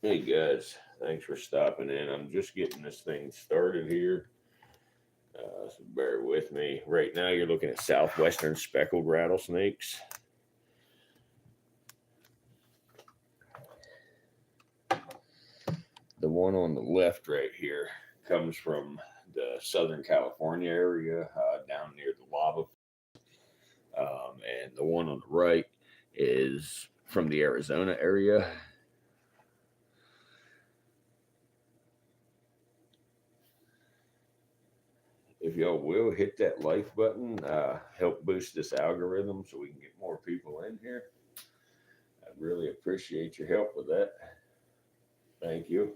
Hey guys, thanks for stopping in. I'm just getting this thing started here, so bear with me. Right now, you're looking at southwestern speckled rattlesnakes. The one on the left right here comes from the Southern California area, down near the lava. And the one on the right is from the Arizona area. If y'all will hit that like button, help boost this algorithm so we can get more people in here. I'd really appreciate your help with that. Thank you.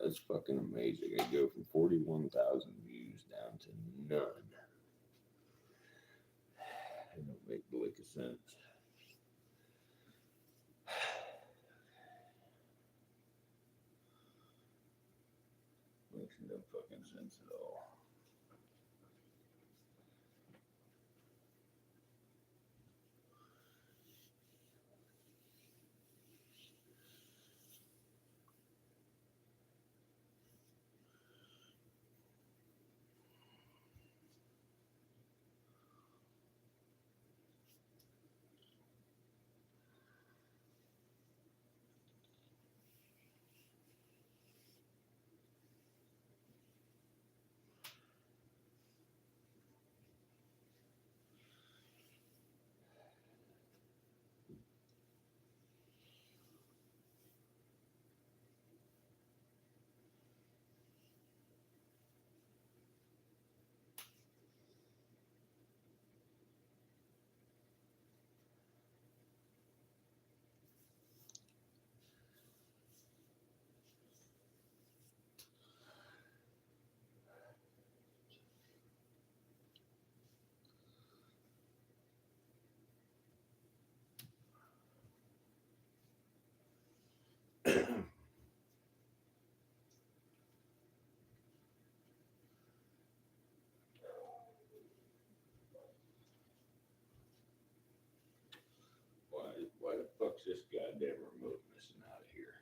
That's fucking amazing. I go from 41,000 views down to none. It don't make a lick of sense. Makes no fucking sense at all. Why the fuck's this goddamn remote missing out of here?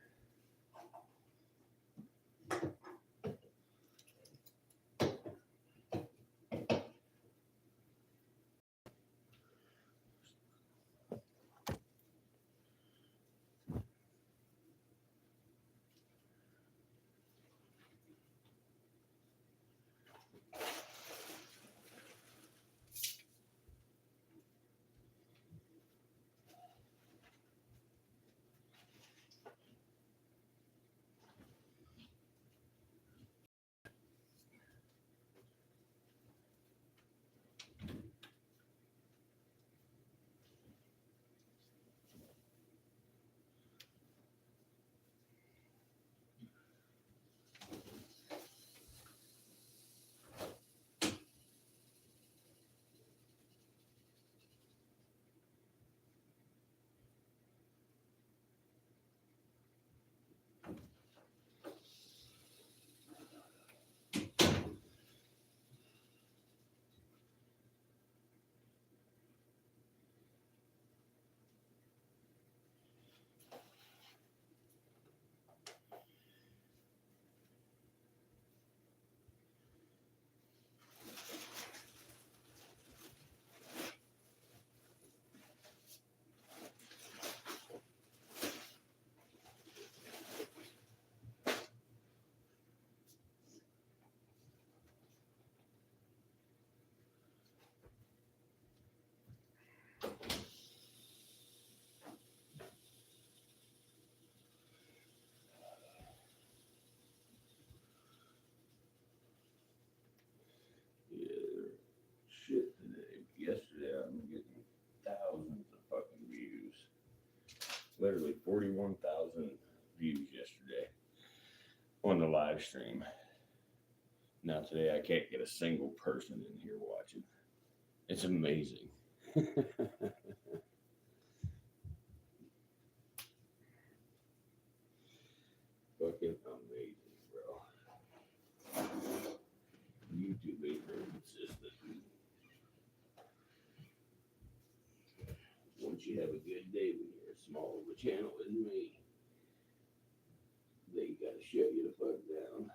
Yeah, shit today. Yesterday I'm getting thousands of fucking views. Literally 41,000 views yesterday on the live stream. Now today I can't get a single person in here watching. It's amazing. Fucking amazing, bro. YouTube ain't very consistent. Once you have a good day when you're as small of a channel as me, they gotta shut you the fuck down.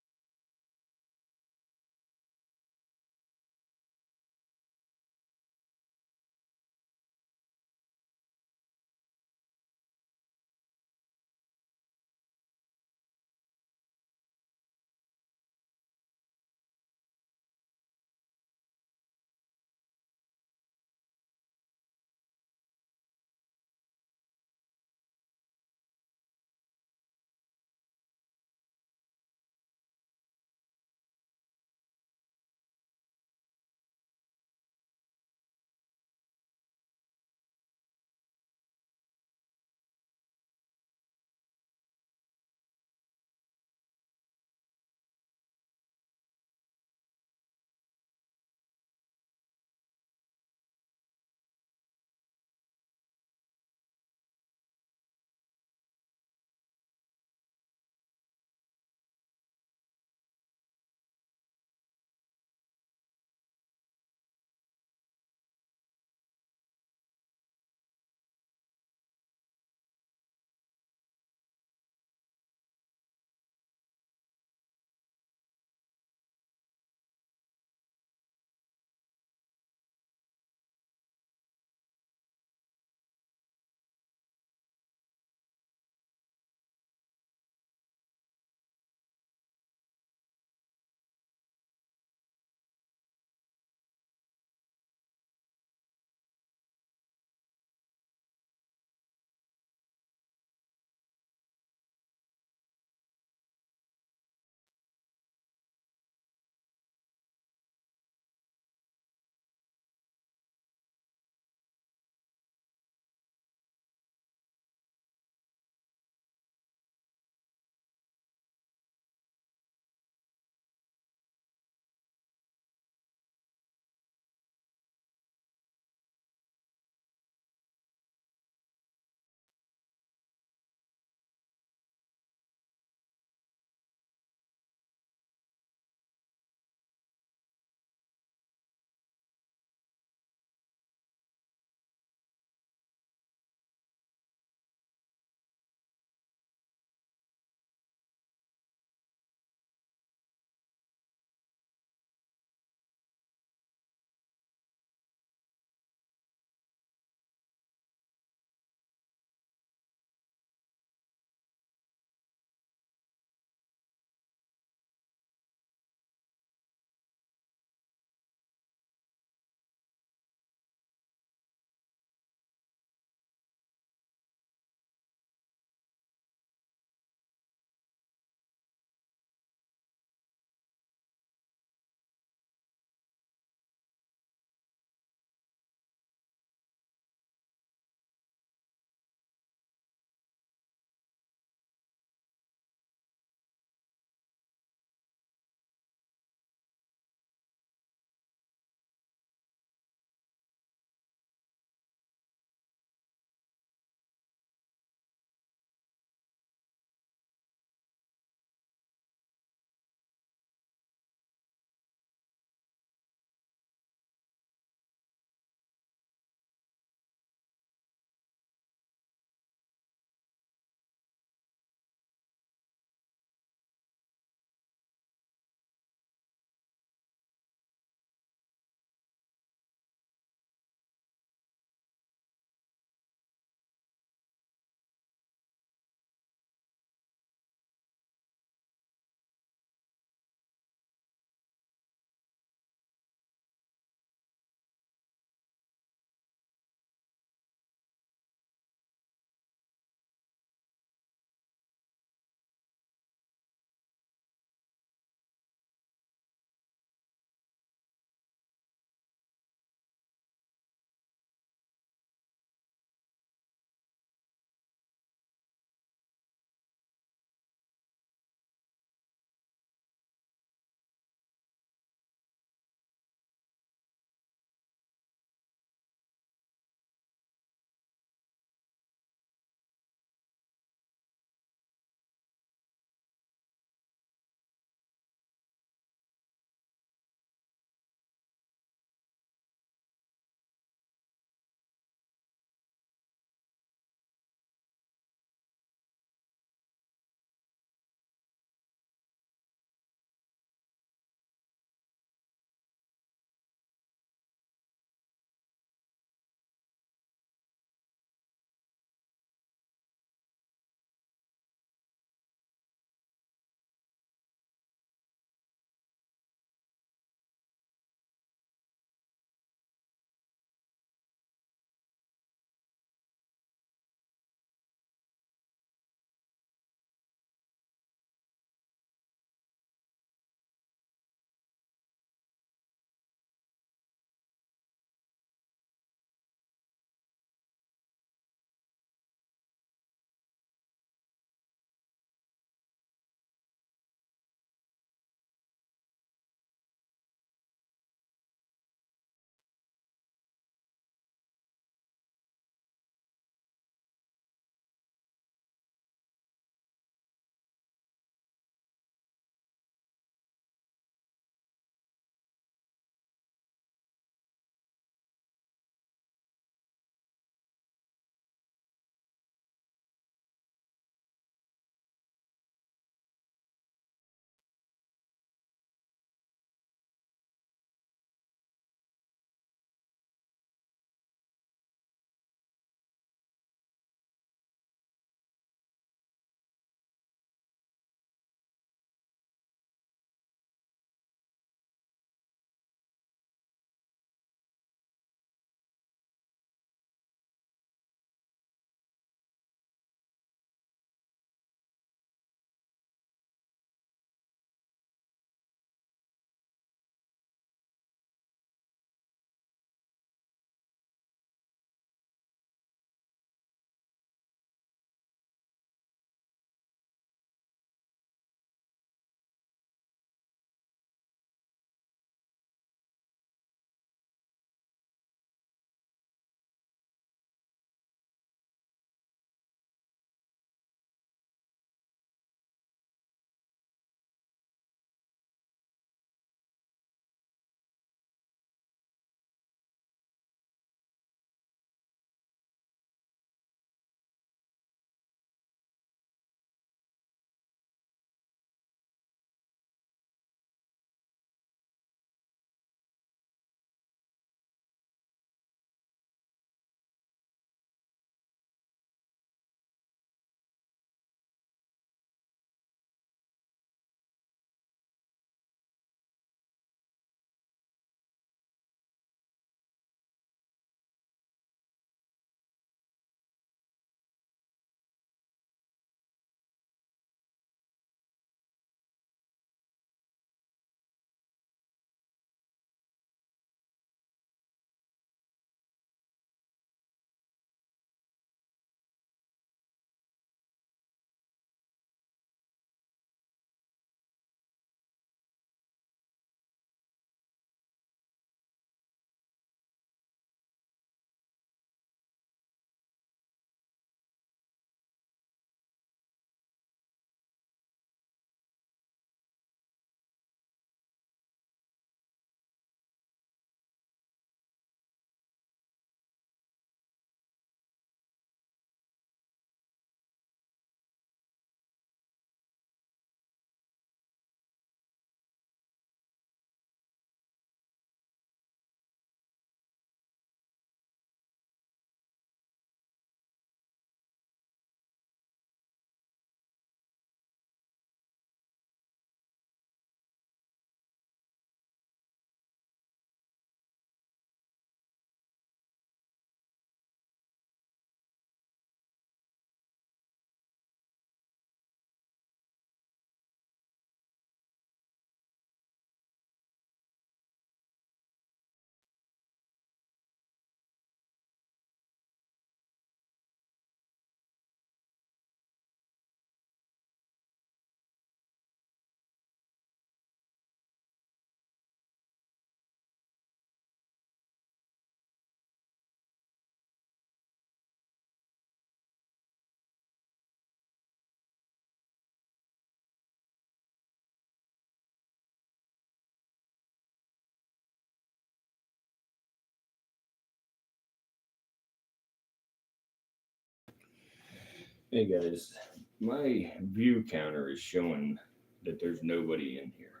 Hey guys, my view counter is showing that there's nobody in here.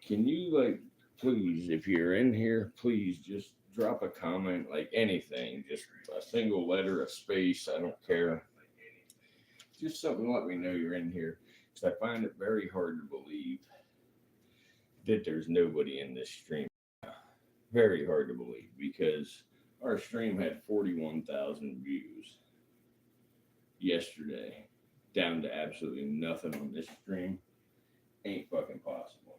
Can you please, if you're in here, please just drop a comment, like anything, just a single letter, a space, I don't care. Just something to let me know you're in here, because I find it very hard to believe that there's nobody in this stream. Very hard to believe because our stream had 41,000 views yesterday, down to absolutely nothing on this stream. Ain't fucking possible.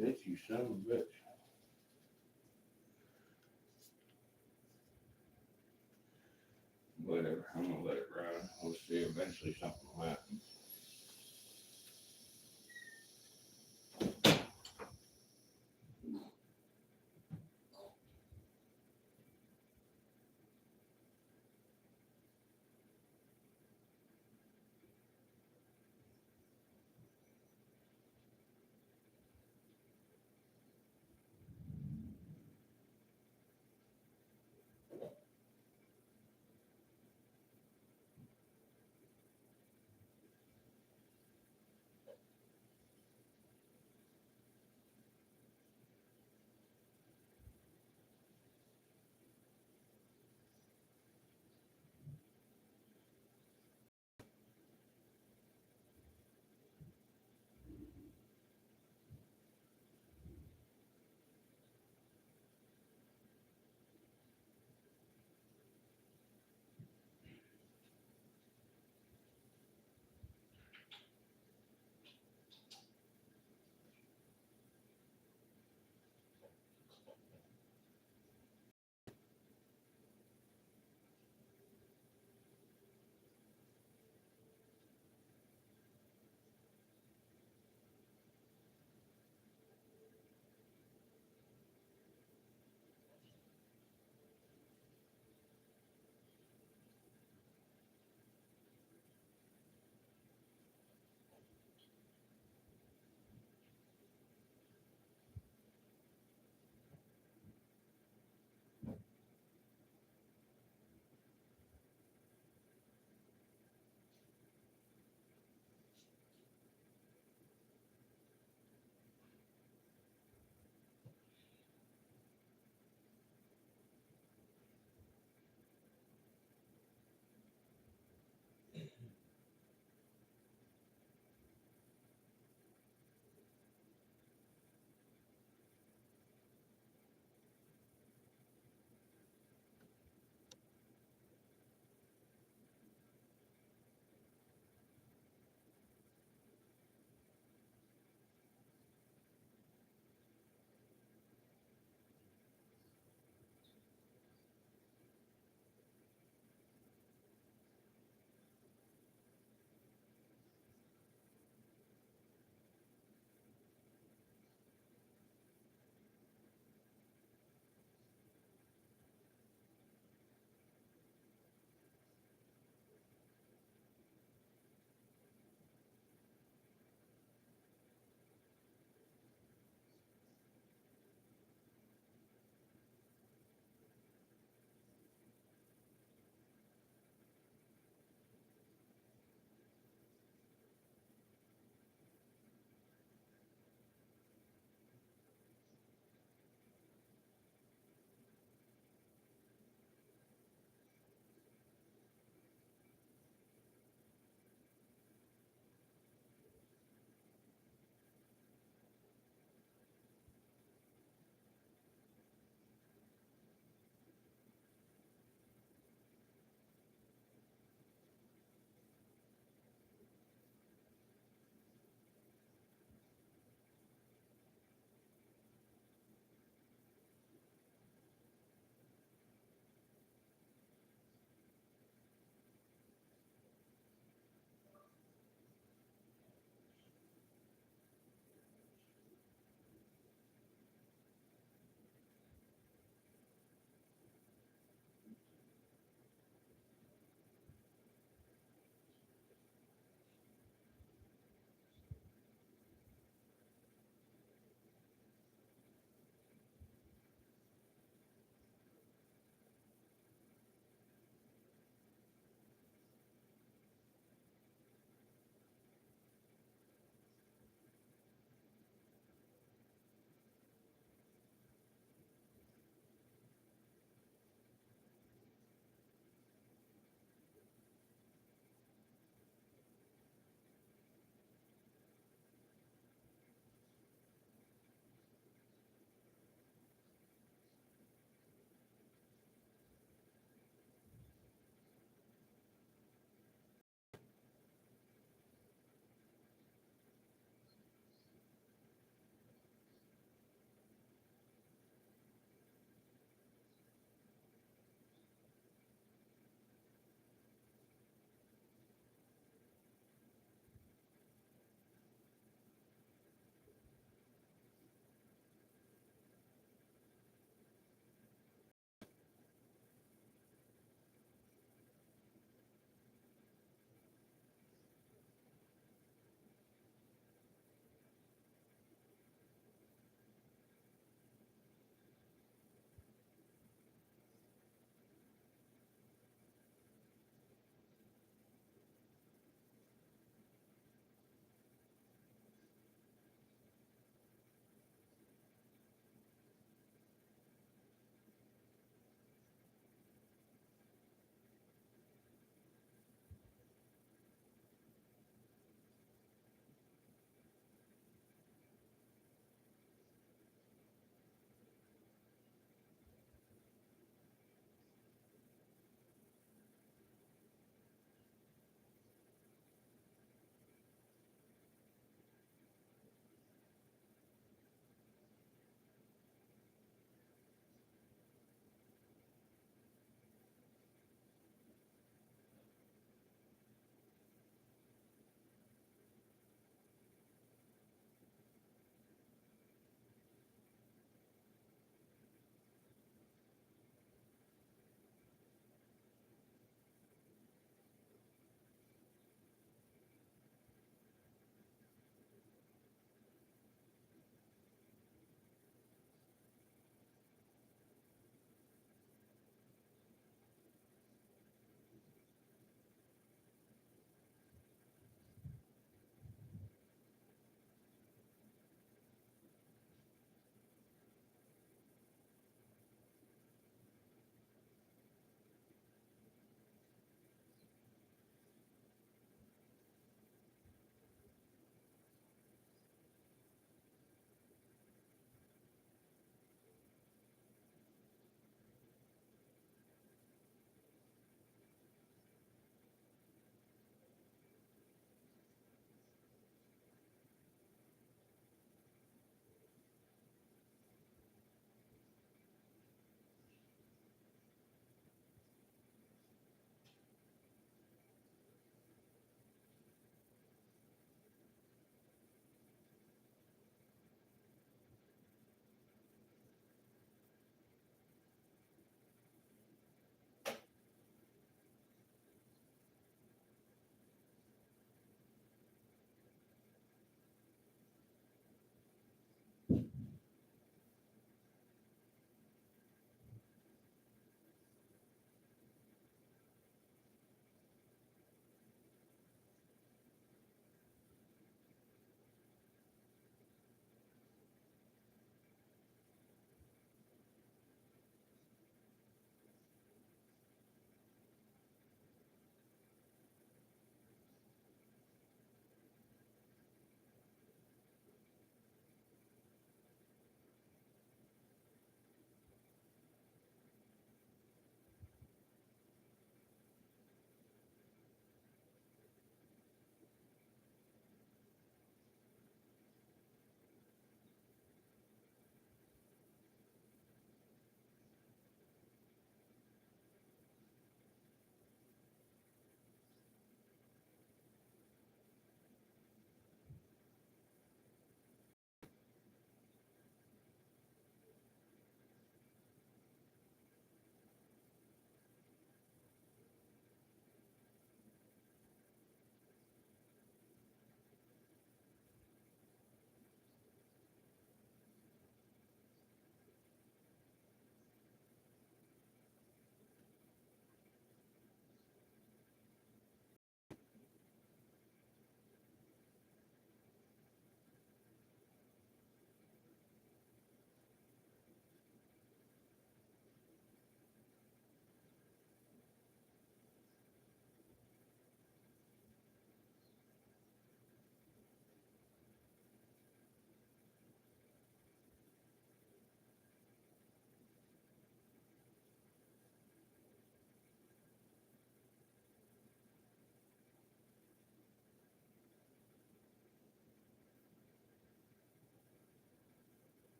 Bitch, you son of a bitch. Whatever, I'm gonna let it ride. We'll see. Eventually something will happen.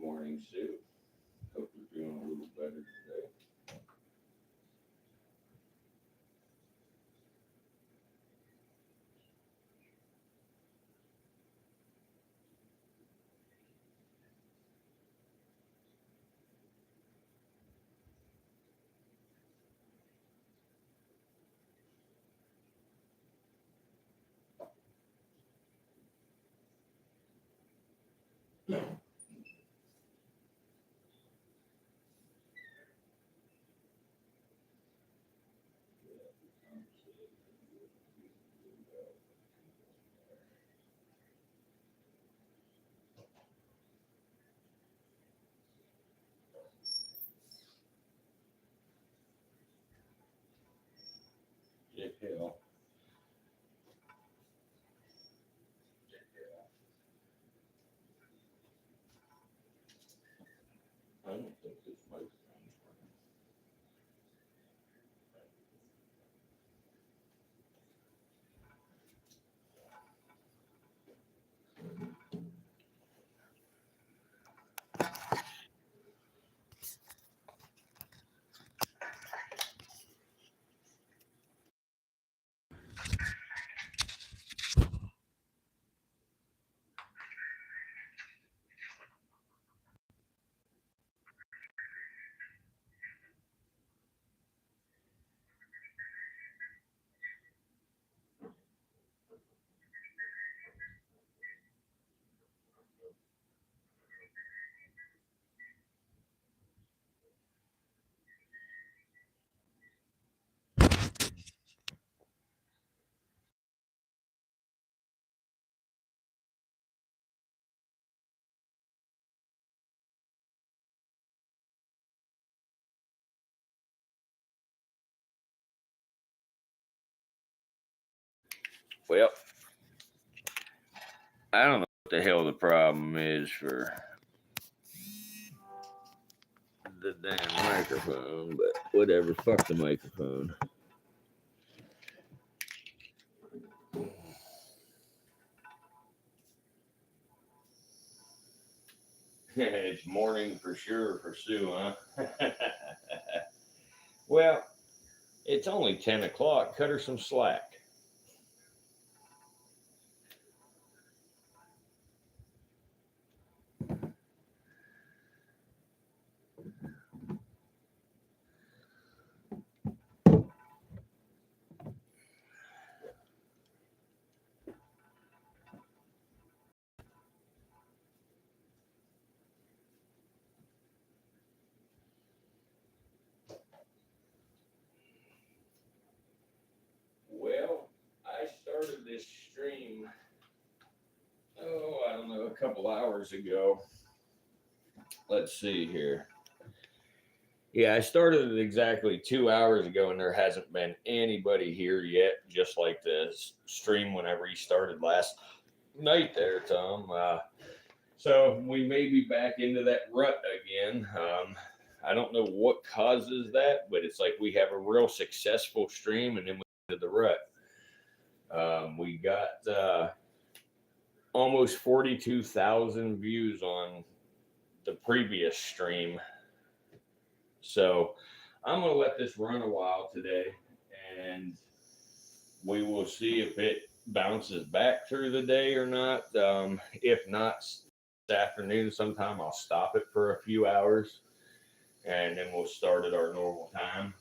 morning, Sue. Hope you're doing a little better today. Yeah, hell. I don't think this microphone's working. Well, I don't know what the hell the problem is for the damn microphone, but whatever. Fuck the microphone. It's morning for sure for Sue, huh? Well, it's only 10 o'clock. Cut her some slack. Well, I started this stream, I don't know, a couple hours ago. Let's see here. Yeah, I started it exactly 2 hours ago, and there hasn't been anybody here yet, just like the stream whenever he started last night there, Tom. So we may be back into that rut again. I don't know what causes that, but it's like we have a real successful stream, and then we into the rut. We got almost 42,000 views on the previous stream. So I'm going to let this run a while today, and we will see if it bounces back through the day or not. If not, this afternoon sometime I'll stop it for a few hours, and then we'll start at our normal time.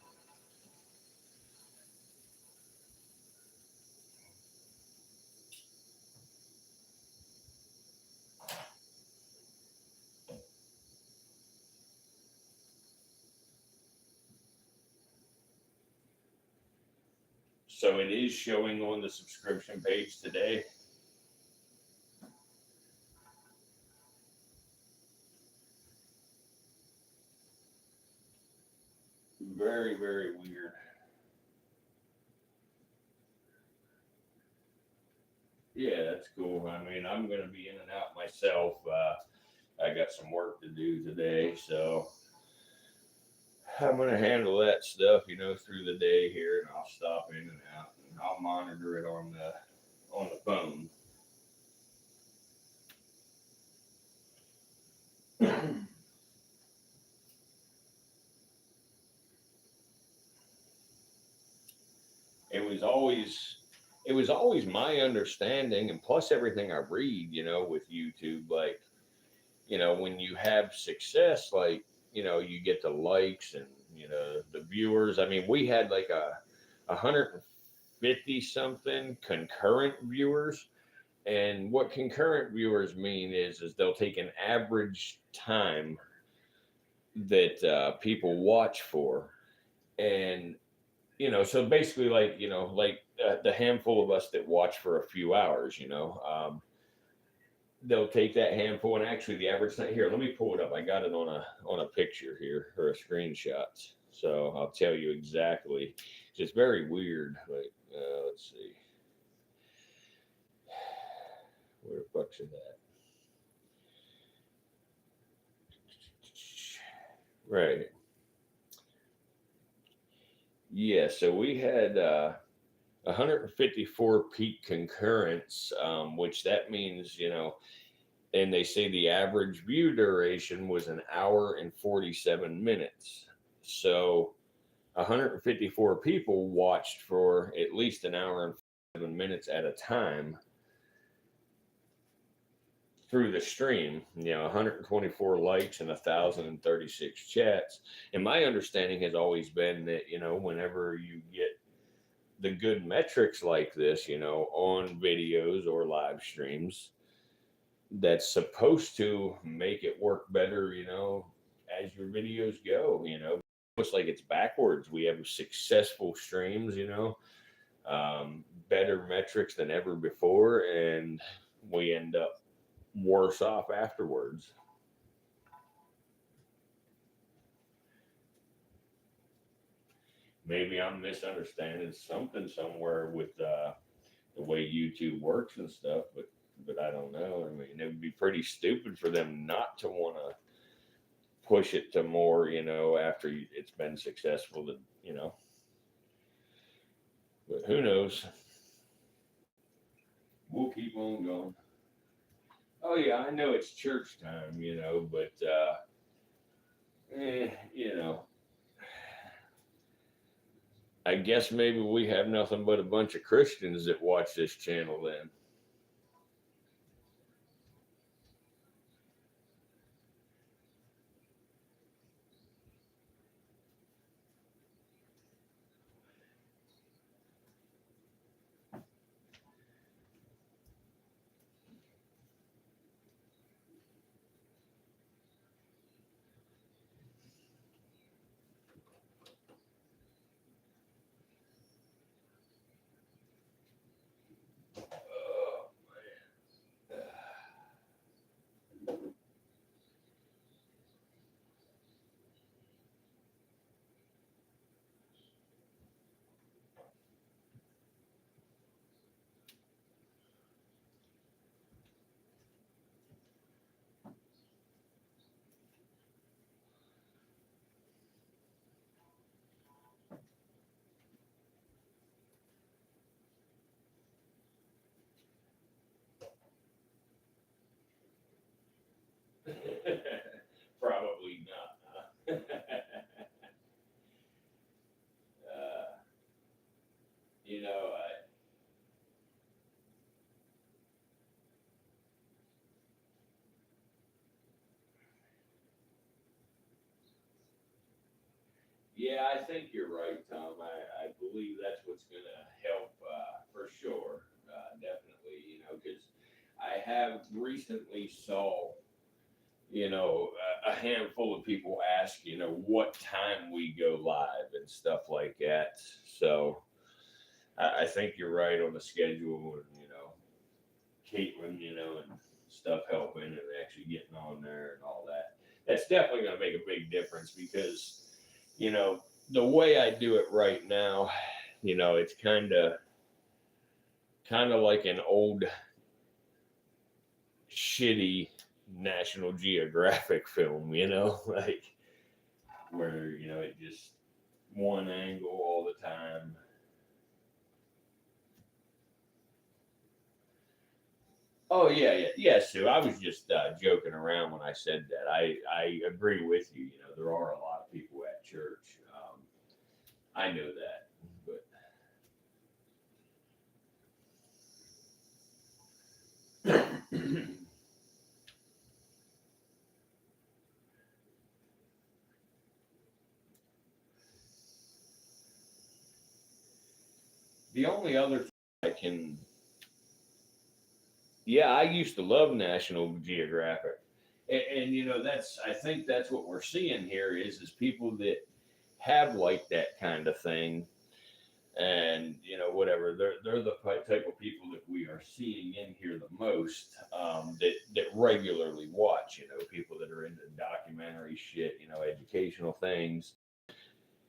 So it is showing on the subscription page today. Very, very weird. Yeah, that's cool. I mean, I'm going to be in and out myself. I got some work to do today, so I'm going to handle that stuff, through the day here, and I'll stop in and out, and I'll monitor it on the phone. it was always my understanding, and plus everything I read, with YouTube, like, when you have success, like, you get the likes and, the viewers. I mean, we had like a 150 something concurrent viewers. And what concurrent viewers mean is they'll take an average time that people watch for, and so basically, like, like the handful of us that watch for a few hours, they'll take that handful, and actually the average time here, let me pull it up. I got it on a picture here, or a screenshot, so I'll tell you exactly. It's just very weird. Like, let's see, where the fuck's it at? Right. Yeah, so we had 154 peak concurrents, which that means, and they say the average view duration was an hour and 47 minutes. So 154 people watched for at least an hour and 7 minutes at a time through the stream. 124 likes and 1,036 chats. And my understanding has always been that, whenever you get the good metrics like this, on videos or live streams, that's supposed to make it work better, as your videos go, almost like it's backwards. We have successful streams, better metrics than ever before, and we end up worse off afterwards. Maybe I'm misunderstanding something somewhere with the way YouTube works and stuff, but I don't know. I mean, it would be pretty stupid for them not to want to push it to more, after it's been successful. But who knows? We'll keep on going. Oh yeah, I know it's church time, but eh, you know, I guess maybe we have nothing but a bunch of Christians that watch this channel then. Oh, man. Probably not. Huh? uh, you know, I, yeah, I think you're right, Tom. I believe that's what's going to help for sure. Definitely, because I have recently saw, a handful of people ask, what time we go live and stuff like that. So I think you're right on the schedule, and, Caitlin, and stuff helping and actually getting on there and all that. That's definitely going to make a big difference because, the way I do it right now, it's kind of like an old shitty National Geographic film, like where, it just one angle all the time. Oh yeah, yeah, yeah, Sue. I was just joking around when I said that. I agree with you. There are a lot of people at church. I know that, but The only other thing I can, yeah, I used to love National Geographic, and you know that's I think that's what we're seeing here is people that have like that kind of thing, and you know whatever they're the type of people that we are seeing in here the most, that regularly watch, you know, people that are into documentary shit, you know, educational things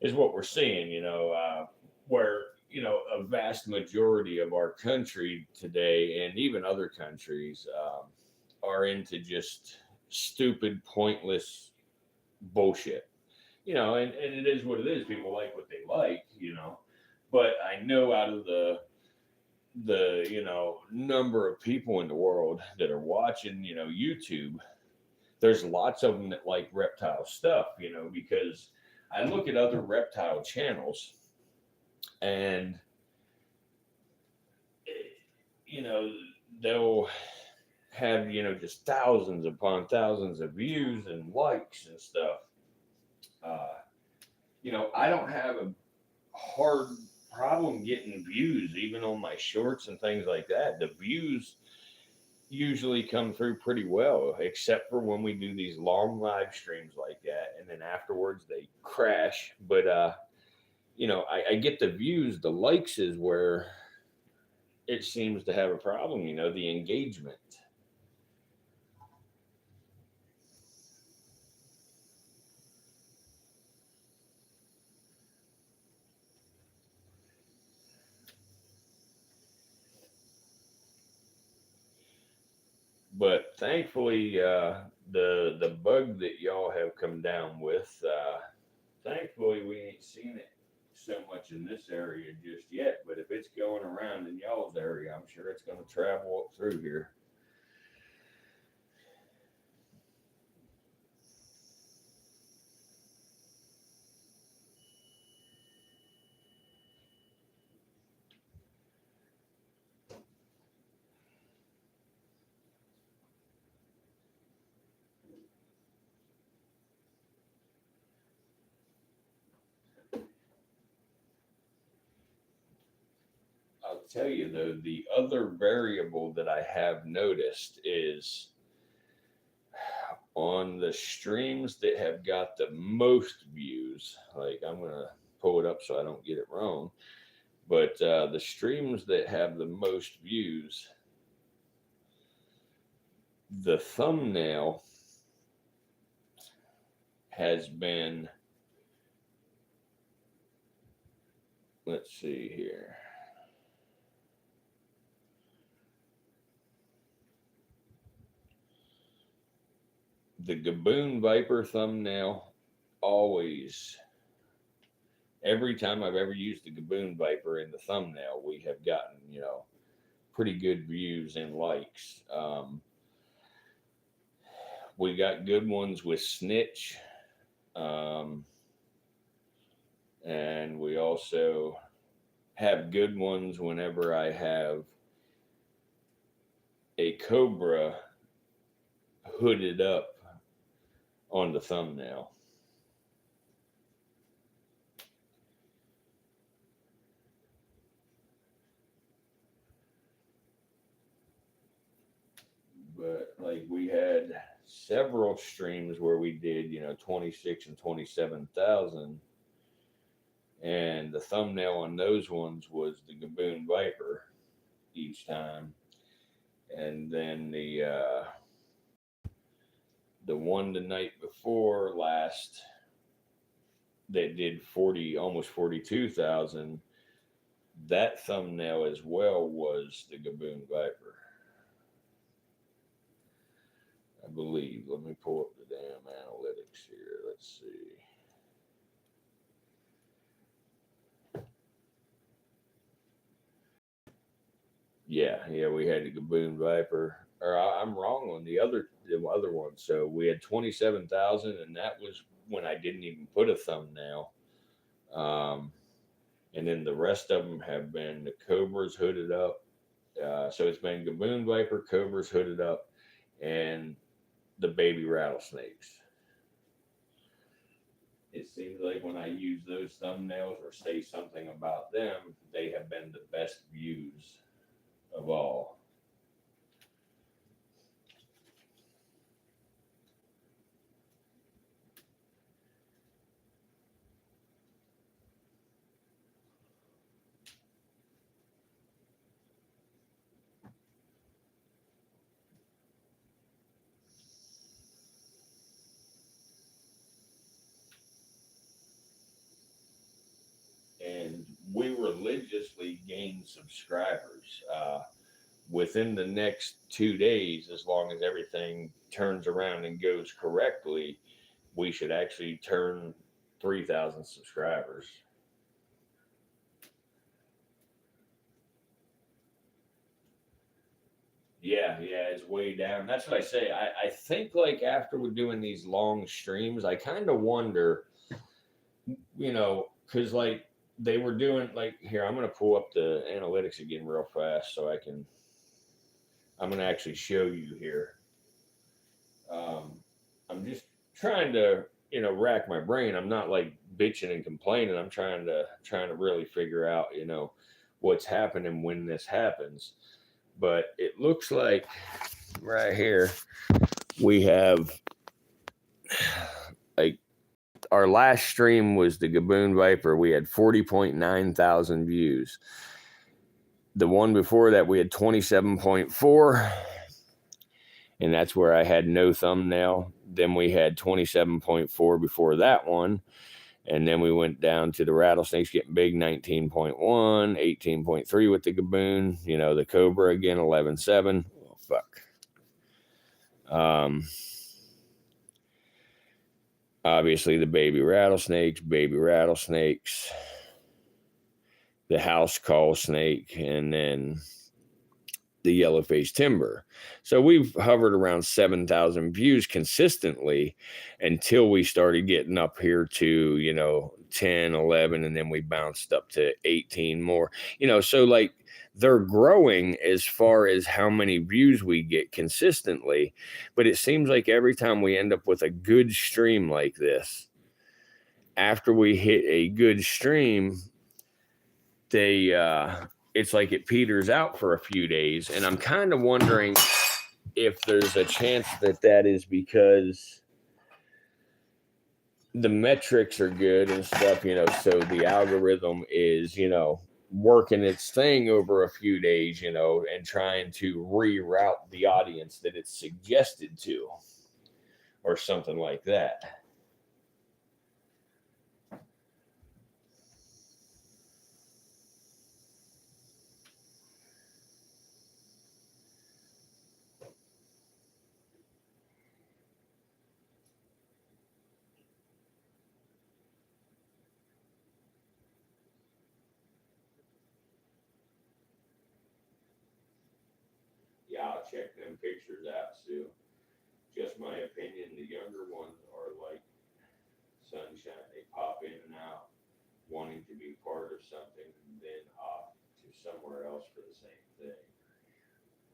is what we're seeing, you know, where you know a vast majority of our country today and even other countries are into just stupid pointless bullshit, you know, and it is what it is. People like what they like, you know. But I know out of the you know number of people in the world that are watching, you know, YouTube, there's lots of them that like reptile stuff, you know, because I look at other reptile channels and you know they'll have, you know, just thousands upon thousands of views and likes and stuff. uh, you know, I don't have a hard problem getting views even on my shorts and things like that. The views usually come through pretty well, except for when we do these long live streams like that, and then afterwards they crash. But you know, I get the views. The likes is where it seems to have a problem. You know, the engagement. But thankfully, the bug that y'all have come down with, thankfully we ain't seen it so much in this area just yet. But if it's going around in y'all's area, I'm sure it's going to travel up through here. I'll tell you though, the other variable that I have noticed is on the streams that have got the most views. Like I'm gonna pull it up so I don't get it wrong. But the streams that have the most views, the thumbnail has been, let's see here. The Gaboon Viper thumbnail always, every time I've ever used the Gaboon Viper in the thumbnail, we have gotten, you know, pretty good views and likes. We got good ones with Snitch. Um, and we also have good ones whenever I have a cobra hooded up on the thumbnail. But like we had several streams where we did, you know, 26 and 27,000, and the thumbnail on those ones was the Gaboon Viper each time. And then the one the night before last that did 40, almost 42,000, that thumbnail as well was the Gaboon Viper, I believe. Let me pull up the damn analytics here. Let's see. Yeah, we had the Gaboon Viper. Or I'm wrong on the other one. So we had 27,000, and that was when I didn't even put a thumbnail. Um, and then the rest of them have been the Cobras hooded up. So it's been Gaboon Viper, Cobras hooded up, and the baby rattlesnakes. it seems like when I use those thumbnails or say something about them, they have been the best views of all. And we religiously gain subscribers. Within the next 2 days, as long as everything turns around and goes correctly, we should actually turn 3,000 subscribers. Yeah, it's way down. That's what I say. I think like after we're doing these long streams, I kind of wonder, because like they were doing like here, I'm gonna pull up the analytics again real fast so I'm gonna actually show you here. I'm just trying to, rack my brain. I'm not like bitching and complaining. I'm trying to really figure out, what's happening when this happens. But it looks like right here we have like our last stream was the Gaboon Viper. We had 40.9 thousand views. The one before that we had 27.4, and that's where I had no thumbnail. Then we had 27.4 before that one. And then we went down to the Rattlesnakes Getting Big, 19.1, 18.3 with the Gaboon, the Cobra again, 11.7. Oh, fuck. Obviously the baby rattlesnakes, the house call snake, and then the yellow-faced timber. So we've hovered around 7,000 views consistently until we started getting up here to, 10, 11, and then we bounced up to 18 more. So like they're growing as far as how many views we get consistently, but it seems like every time we end up with a good stream like this, after we hit a good stream, it's like it peters out for a few days. And I'm kind of wondering if there's a chance that is because the metrics are good and stuff, so the algorithm is, working its thing over a few days, and trying to reroute the audience that it's suggested to or something like that. Yeah, I'll check them pictures out, Sue. Just my opinion, the younger ones are like sunshine. They pop in and out, wanting to be part of something, and then off to somewhere else for the same thing.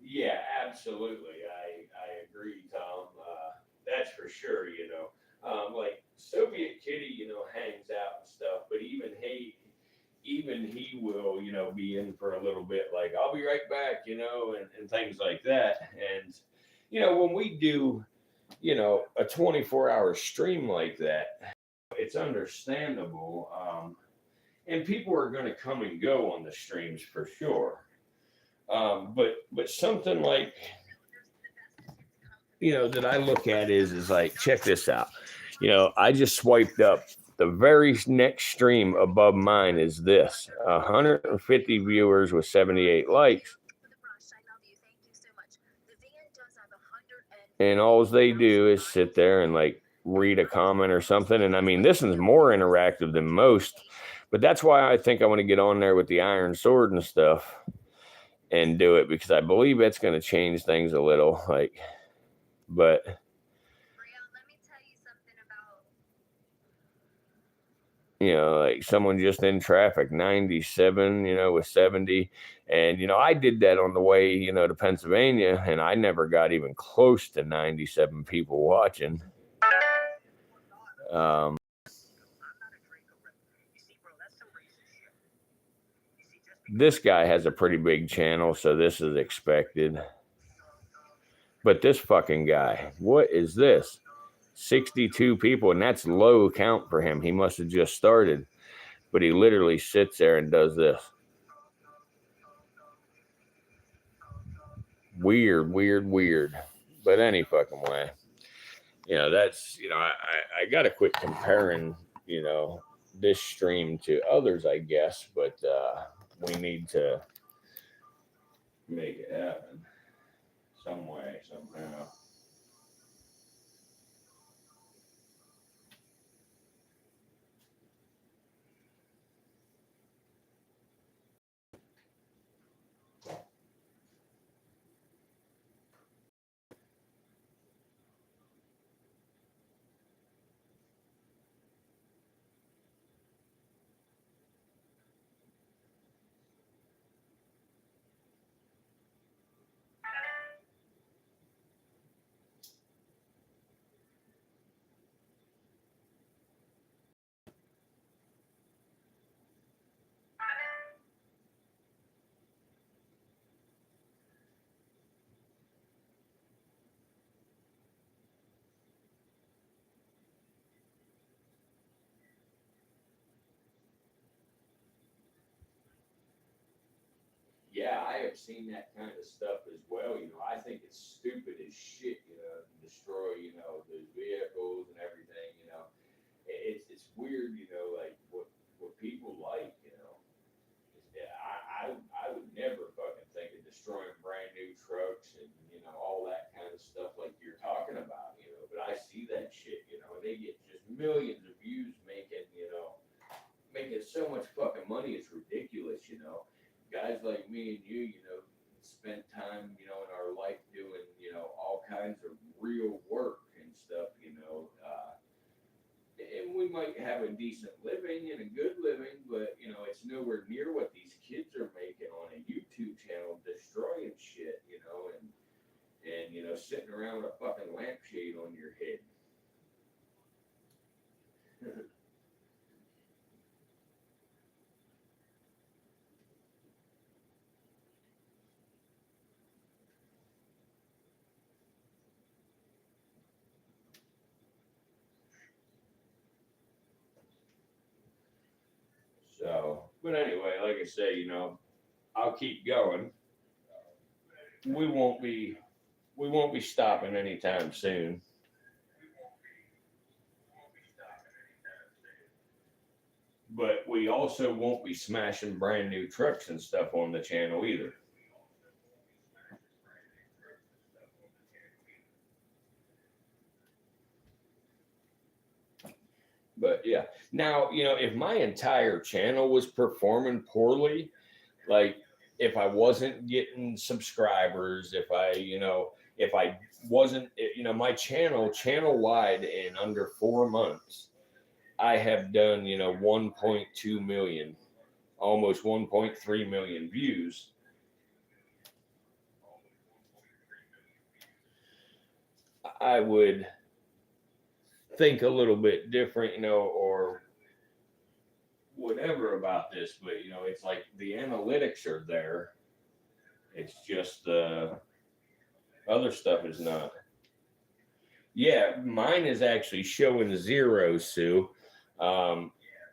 Yeah, absolutely. I agree, Tom. That's for sure. Like Soviet Kitty, hangs out and stuff, but even he will, be in for a little bit. Like I'll be right back, and things like that. And when we do, a 24-hour stream like that, it's understandable. And people are going to come and go on the streams for sure. But something like, that I look at is like, check this out. I just swiped up. The very next stream above mine is this 150 viewers with 78 likes. And all they do is sit there and like read a comment or something. And I mean, this one's more interactive than most, but that's why I think I want to get on there with the iron sword and stuff and do it, because I believe it's going to change things a little. But like someone just in traffic, 97, with 70. And, I did that on the way, to Pennsylvania, and I never got even close to 97 people watching. This guy has a pretty big channel, so this is expected. But this fucking guy, what is this? 62 people, and that's low count for him. He must have just started, but he literally sits there and does this. Weird, weird, weird. But any fucking way. That's, I got to quit comparing, this stream to others, I guess, but we need to make it happen some way, somehow. Yeah, I have seen that kind of stuff as well. I think it's stupid as shit, to destroy, the vehicles and everything, It's weird, like what people like, Yeah, I would never fucking think of destroying brand new trucks and, all that kind of stuff like you're talking about, But I see that shit, and they get just millions of views making so much fucking money. It's ridiculous, Guys like me and you, spend time, in our life doing, all kinds of real work and stuff, and we might have a decent living and a good living, but it's nowhere near what these kids are making on a YouTube channel, destroying shit, and sitting around with a fucking lampshade on your head. So, but anyway, like I say, I'll keep going. We won't be stopping anytime soon. But we also won't be smashing brand new trucks and stuff on the channel either. But yeah, now, if my entire channel was performing poorly, like if I wasn't getting subscribers, if I wasn't, my channel wide in under 4 months, I have done, 1.2 million, almost 1.3 million views. I would think a little bit different, or whatever about this, but it's like the analytics are there. It's just the other stuff is not. Yeah, mine is actually showing zero, Sue.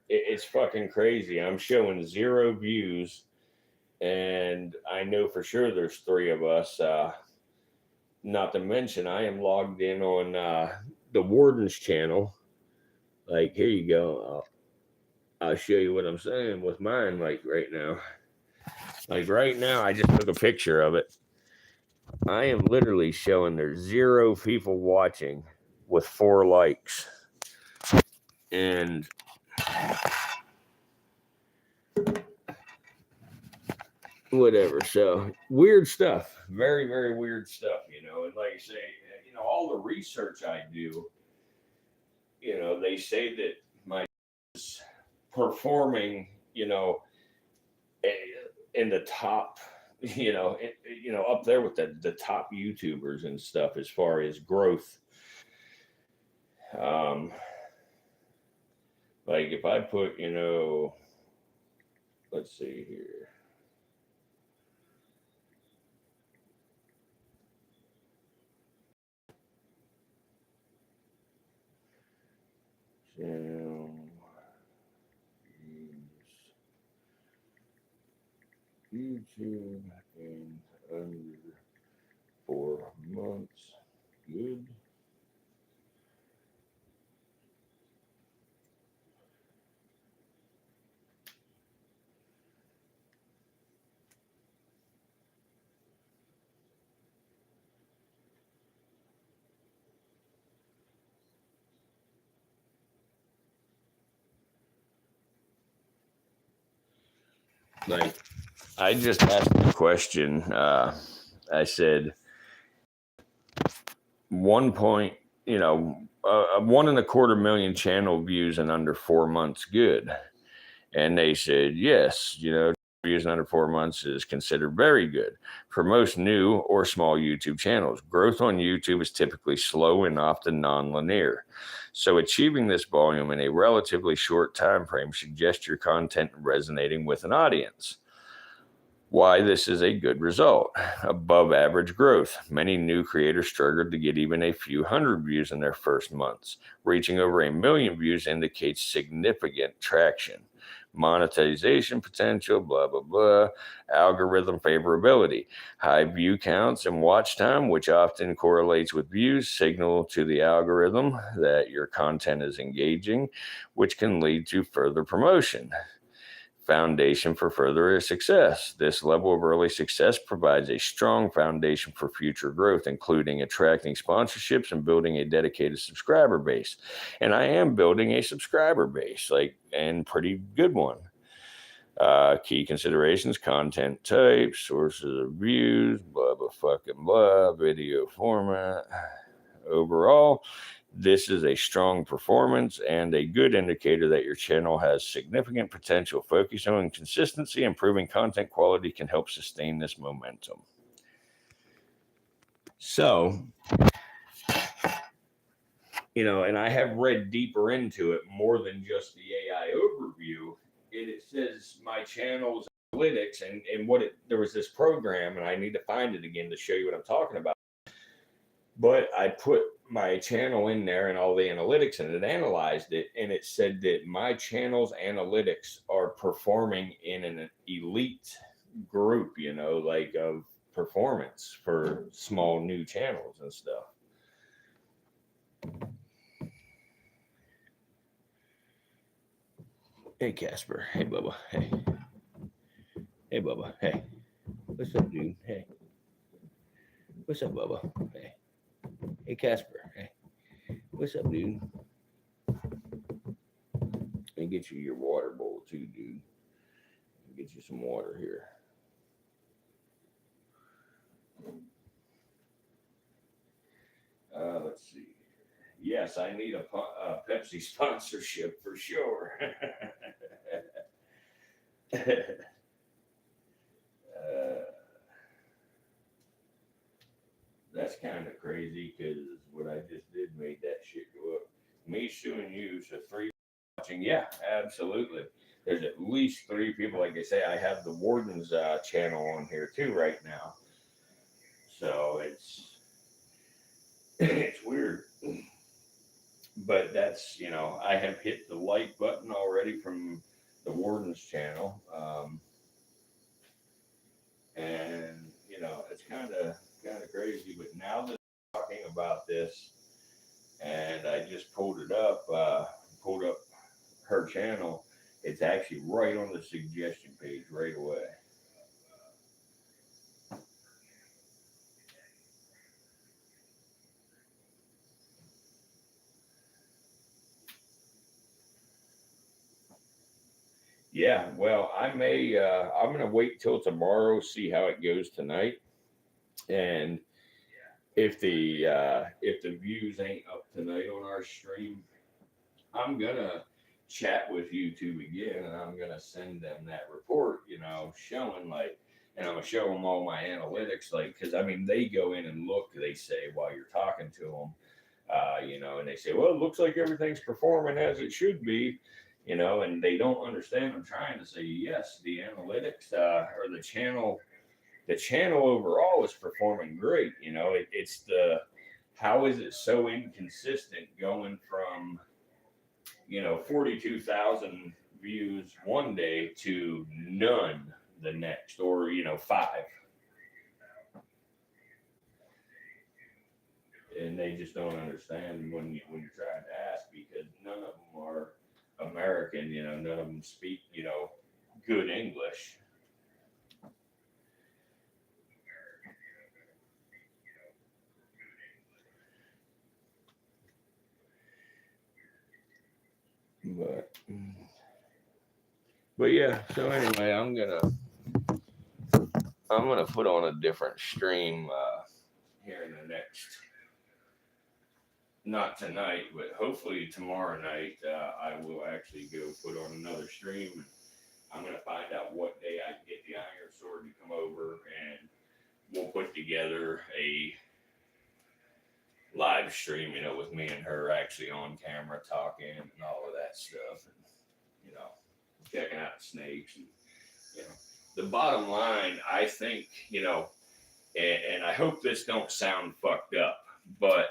It's fucking crazy. I'm showing 0 views, and I know for sure there's 3 of us. Not to mention, I am logged in on the Warden's channel. Like, here you go. I'll show you what I'm saying with mine. Like right now, I just took a picture of it. I am literally showing there's 0 people watching with 4 likes. And whatever. So weird stuff. Very, very weird stuff, And like I say, all the research I do, they say that my performing, in the top, up there with the top YouTubers and stuff as far as growth. Like if I put, let's see here. Channel use YouTube in under 4 months. Good. Like, I just asked a question. I said, 1 point, 1.25 million channel views in under 4 months. Good. And they said, yes, views in under 4 months is considered very good. For most new or small YouTube channels, growth on YouTube is typically slow and often non-linear. So achieving this volume in a relatively short time frame suggests your content resonating with an audience. Why this is a good result. Above average growth. Many new creators struggled to get even a few hundred views in their first months. Reaching over 1 million views indicates significant traction. Monetization potential, blah, blah, blah. Algorithm favorability. High view counts and watch time, which often correlates with views, signal to the algorithm that your content is engaging, which can lead to further promotion. Foundation for further success. This level of early success provides a strong foundation for future growth, including attracting sponsorships and building a dedicated subscriber base. And I am building a subscriber base, and pretty good one. Key considerations: content type, sources of views, blah, blah, fucking blah, video format. Overall, this is a strong performance and a good indicator that your channel has significant potential. Focusing on consistency, improving content quality can help sustain this momentum. So, and I have read deeper into it more than just the AI overview. It says my channel's analytics and there was this program, and I need to find it again to show you what I'm talking about. But I put my channel in there and all the analytics, and it analyzed it, and it said that my channel's analytics are performing in an elite group, of performance for small new channels and stuff. Hey, Casper. Hey, Bubba. Hey. Hey, Bubba. Hey. What's up, dude? Hey. What's up, Bubba? Hey. Hey, Casper. Hey. What's up, dude? And get you your water bowl too, dude. Get you some water here. Let's see. Yes, I need a Pepsi sponsorship for sure. That's kind of crazy because what I just did made that shit go up. Me suing you, so 3 watching. Yeah, absolutely. There's at least 3 people. Like I say, I have the Warden's channel on here too right now. So it's weird. But that's, I have hit the like button already from the Warden's channel. And, it's kind of crazy. But now that I'm talking about this, and I just pulled up her channel, it's actually right on the suggestion page right away. Yeah, well, I'm going to wait till tomorrow, see how it goes tonight. And if the views ain't up tonight on our stream, I'm going to chat with YouTube again, and I'm going to send them that report, showing and I'm going to show them all my analytics, because they go in and look, they say, while you're talking to them, and they say, well, it looks like everything's performing as it should be, and they don't understand. I'm trying to say, yes, the analytics or the channel overall is performing great. It's how is it so inconsistent going from, 42,000 views one day to none the next, or 5. And they just don't understand when you're trying to ask, because none of them are American. None of them speak good English. But yeah. So anyway, I'm gonna put on a different stream here in the next. Not tonight, but hopefully tomorrow night, I will actually go put on another stream. I'm going to find out what day I can get the Iron Sword to come over, and we'll put together a live stream, with me and her actually on camera talking and all of that stuff, and, checking out the snakes. And, the bottom line, I think, and I hope this don't sound fucked up, but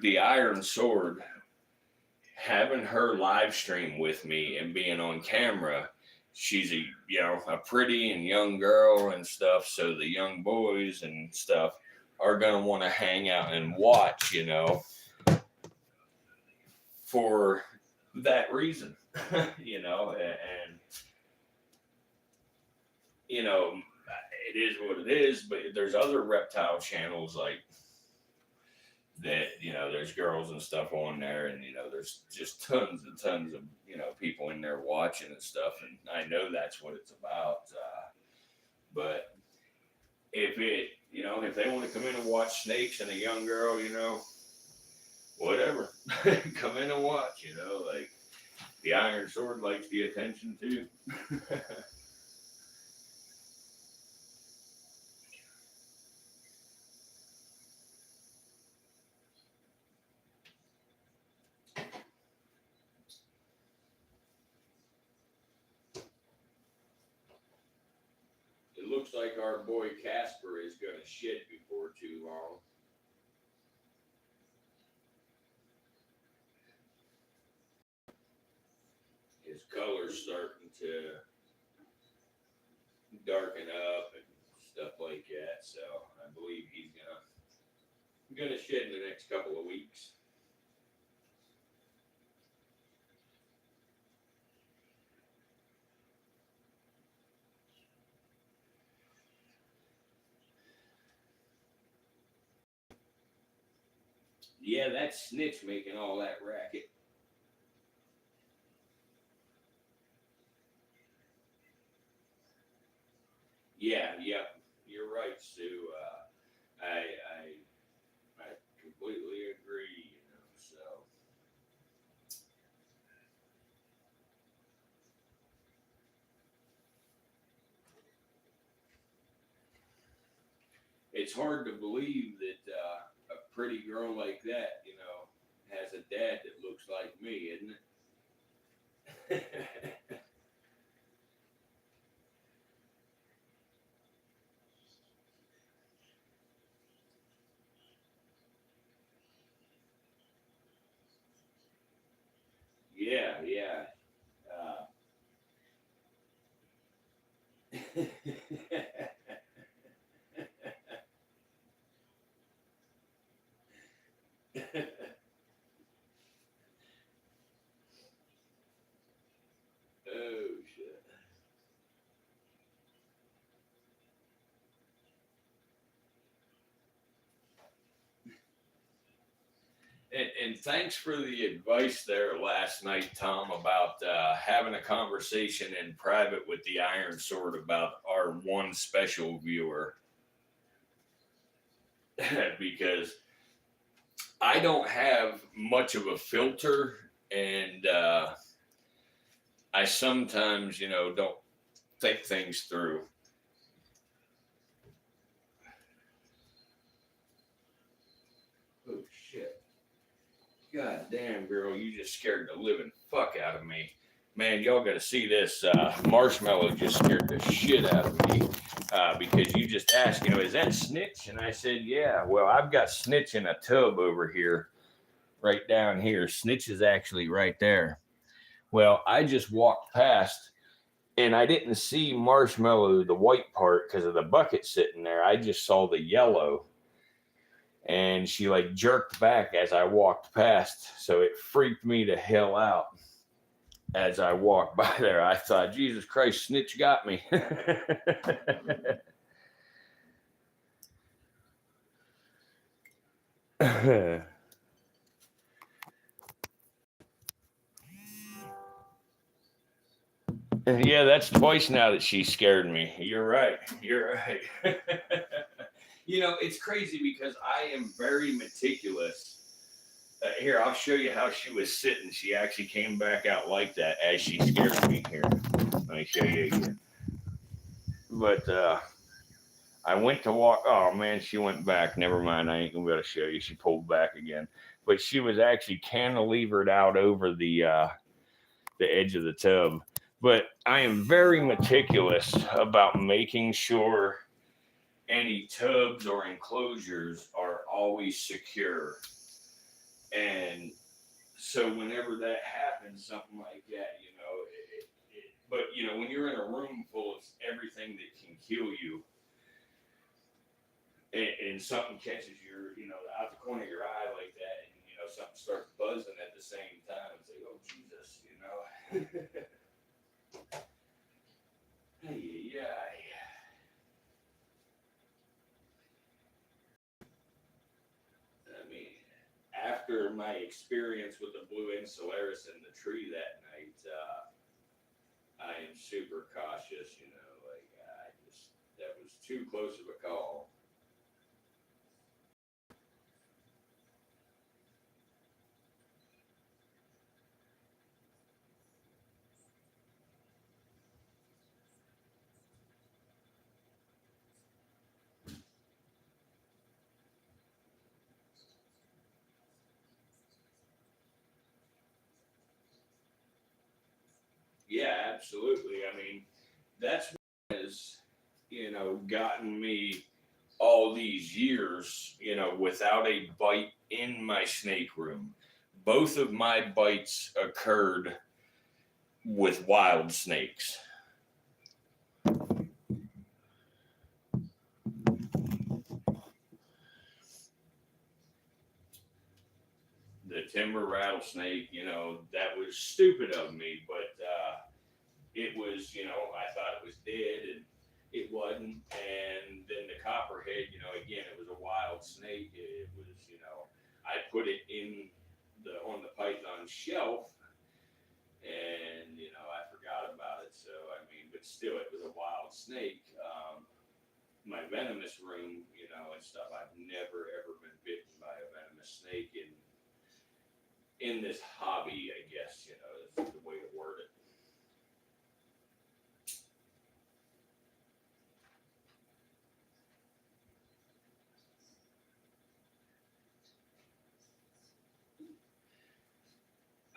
the Iron Sword, having her live stream with me and being on camera, she's a pretty and young girl and stuff. So the young boys and stuff are going to want to hang out and watch, for that reason, and, it is what it is, but there's other reptile channels like that, there's girls and stuff on there, and there's just tons and tons of people in there watching and stuff, and I know that's what it's about. But if they want to come in and watch snakes and a young girl, whatever, come in and watch. Like the Iron Sword likes the attention too. It looks like our boy Casper is going to shit before too long. His color's starting to darken up and stuff like that, so I believe he's gonna shit in the next couple of weeks. Yeah, that snitch making all that racket. Yeah, you're right, Sue. I completely agree. So it's hard to believe that a pretty girl like that, has a dad that looks like me, isn't it? Yeah. Oh shit. And thanks for the advice there last night, Tom, about having a conversation in private with the Iron Sword about our one special viewer. Because I don't have much of a filter, and I sometimes, don't think things through. Oh shit. God damn, girl, you just scared the living fuck out of me. Man, y'all got to see this. Marshmallow just scared the shit out of me because you just asked, is that snitch? And I said, yeah. Well, I've got snitch in a tub over here. right down here. Snitch is actually right there. Well, I just walked past and I didn't see Marshmallow, the white part, because of the bucket sitting there. I just saw the yellow, and she like jerked back as I walked past. So it freaked me to hell out as I walked by there. I thought, Jesus Christ, Snitch got me. Yeah, that's twice now that she scared me. You're right. You're right. It's crazy because I am very meticulous. Here, I'll show you how she was sitting. She actually came back out like that as she scared me. Here, let me show you again. But I went to walk. Oh man, she went back. Never mind. I ain't gonna be able to show you. She pulled back again. But she was actually cantilevered out over the edge of the tub. But I am very meticulous about making sure any tubs or enclosures are always secure. And so whenever that happens, something like that, but when you're in a room full of everything that can kill you, and something catches your, out the corner of your eye like that, and something starts buzzing at the same time, it's like, oh Jesus, Hey, yeah. I mean, after my experience with the blue insularis in the tree that night, I am super cautious. That was too close of a call. Yeah, absolutely. I mean, that's what has, gotten me all these years, without a bite in my snake room. Both of my bites occurred with wild snakes. The timber rattlesnake, that was stupid of me, but it was, I thought it was dead and it wasn't. And then the copperhead, again, it was a wild snake. It was, I put it on the python shelf and, I forgot about it. So, I mean, but still, it was a wild snake. My venomous room, and stuff, I've never ever been bitten by a venomous snake in this hobby, I guess, is the way to word it.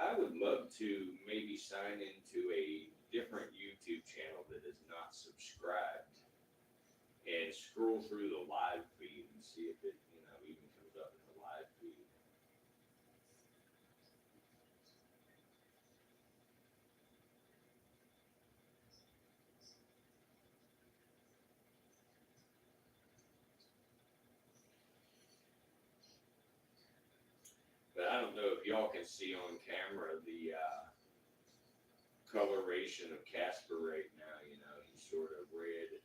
I would love to maybe sign into a different YouTube channel that is not subscribed and scroll through the live feed and see if it, even comes up in the live feed. But I don't know if y'all can see on camera the coloration of Casper right now. He's sort of red and,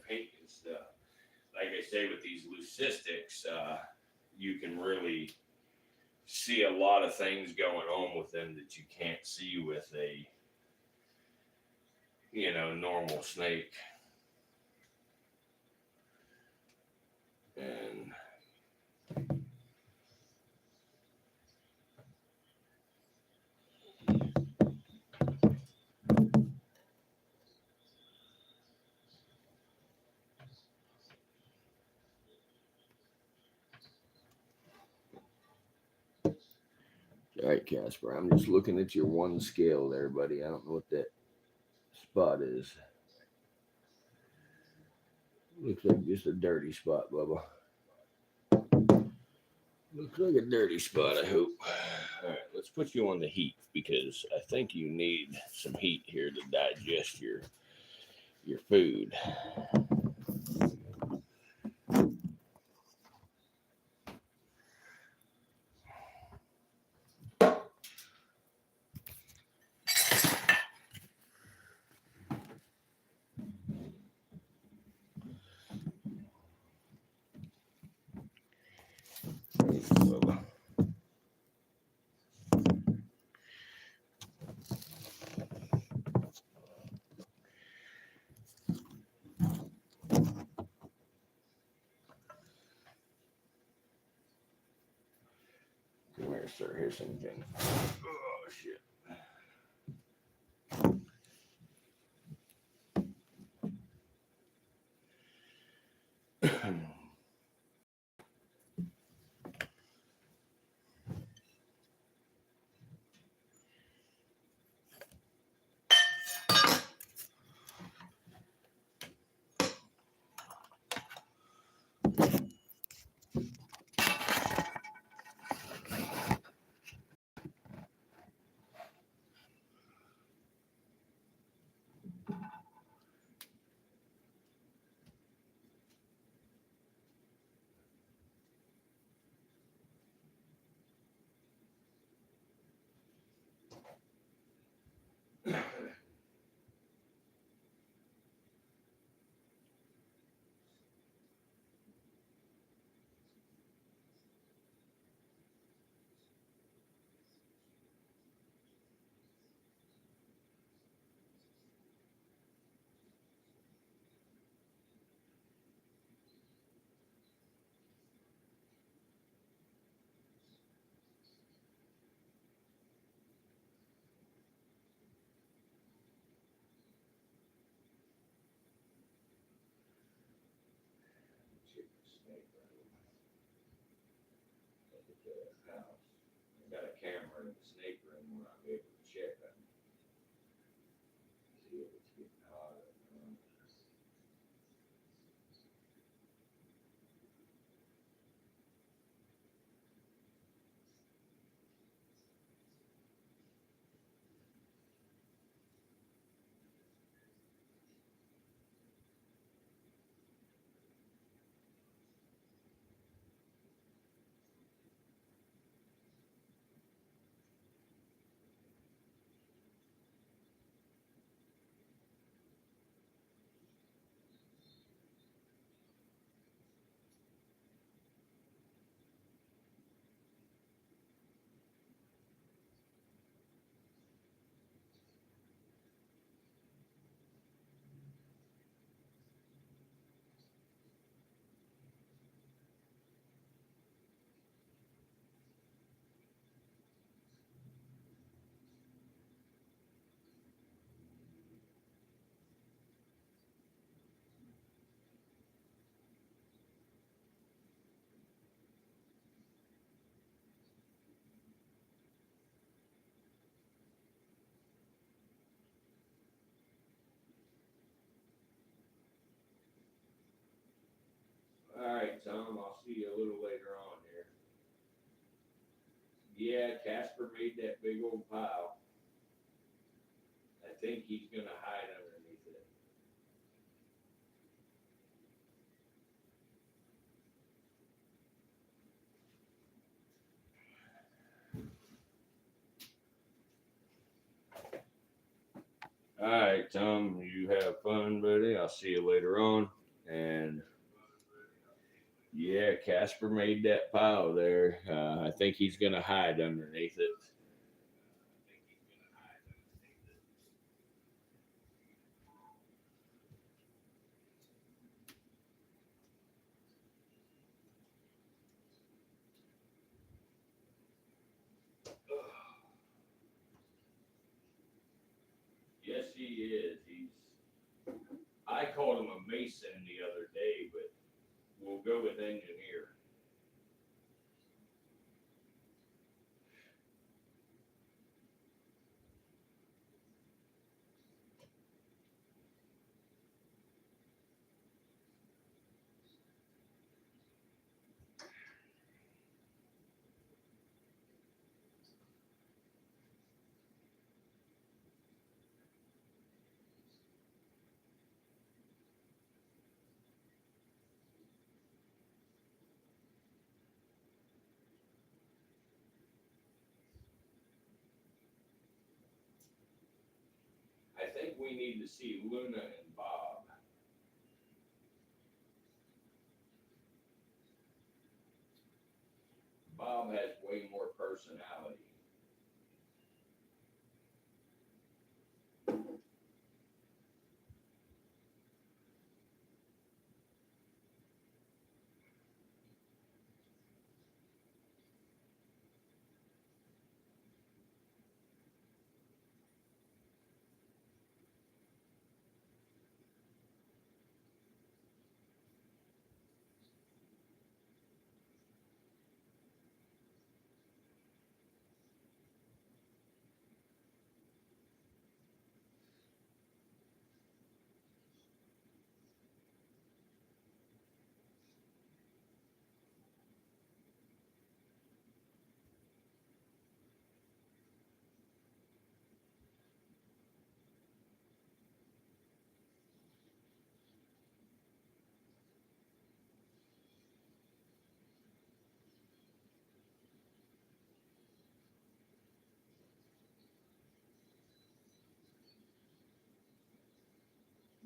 pink and stuff. Like I say, with these leucistics, you can really see a lot of things going on with them that you can't see with a normal snake. And all right, Casper, I'm just looking at your one scale there, buddy. I don't know what that spot is. Looks like just a dirty spot, Bubba. Looks like a dirty spot, I hope. All right, let's put you on the heat because I think you need some heat here to digest your food. Come here, sir. Here's something. Oh, shit. I got a camera in the snake room where I'm able to check on it. See if it's getting hot or not. All right, Tom, I'll see you a little later on here. Yeah, Casper made that big old pile. I think he's going to hide underneath it. All right, Tom, you have fun, buddy. I'll see you later on. And yeah, Casper made that pile there. I think he's going to hide underneath it. Yes, he is. I called him a mason the other day, but we'll go with engineer. think we need to see Luna and Bob. Bob has way more personality.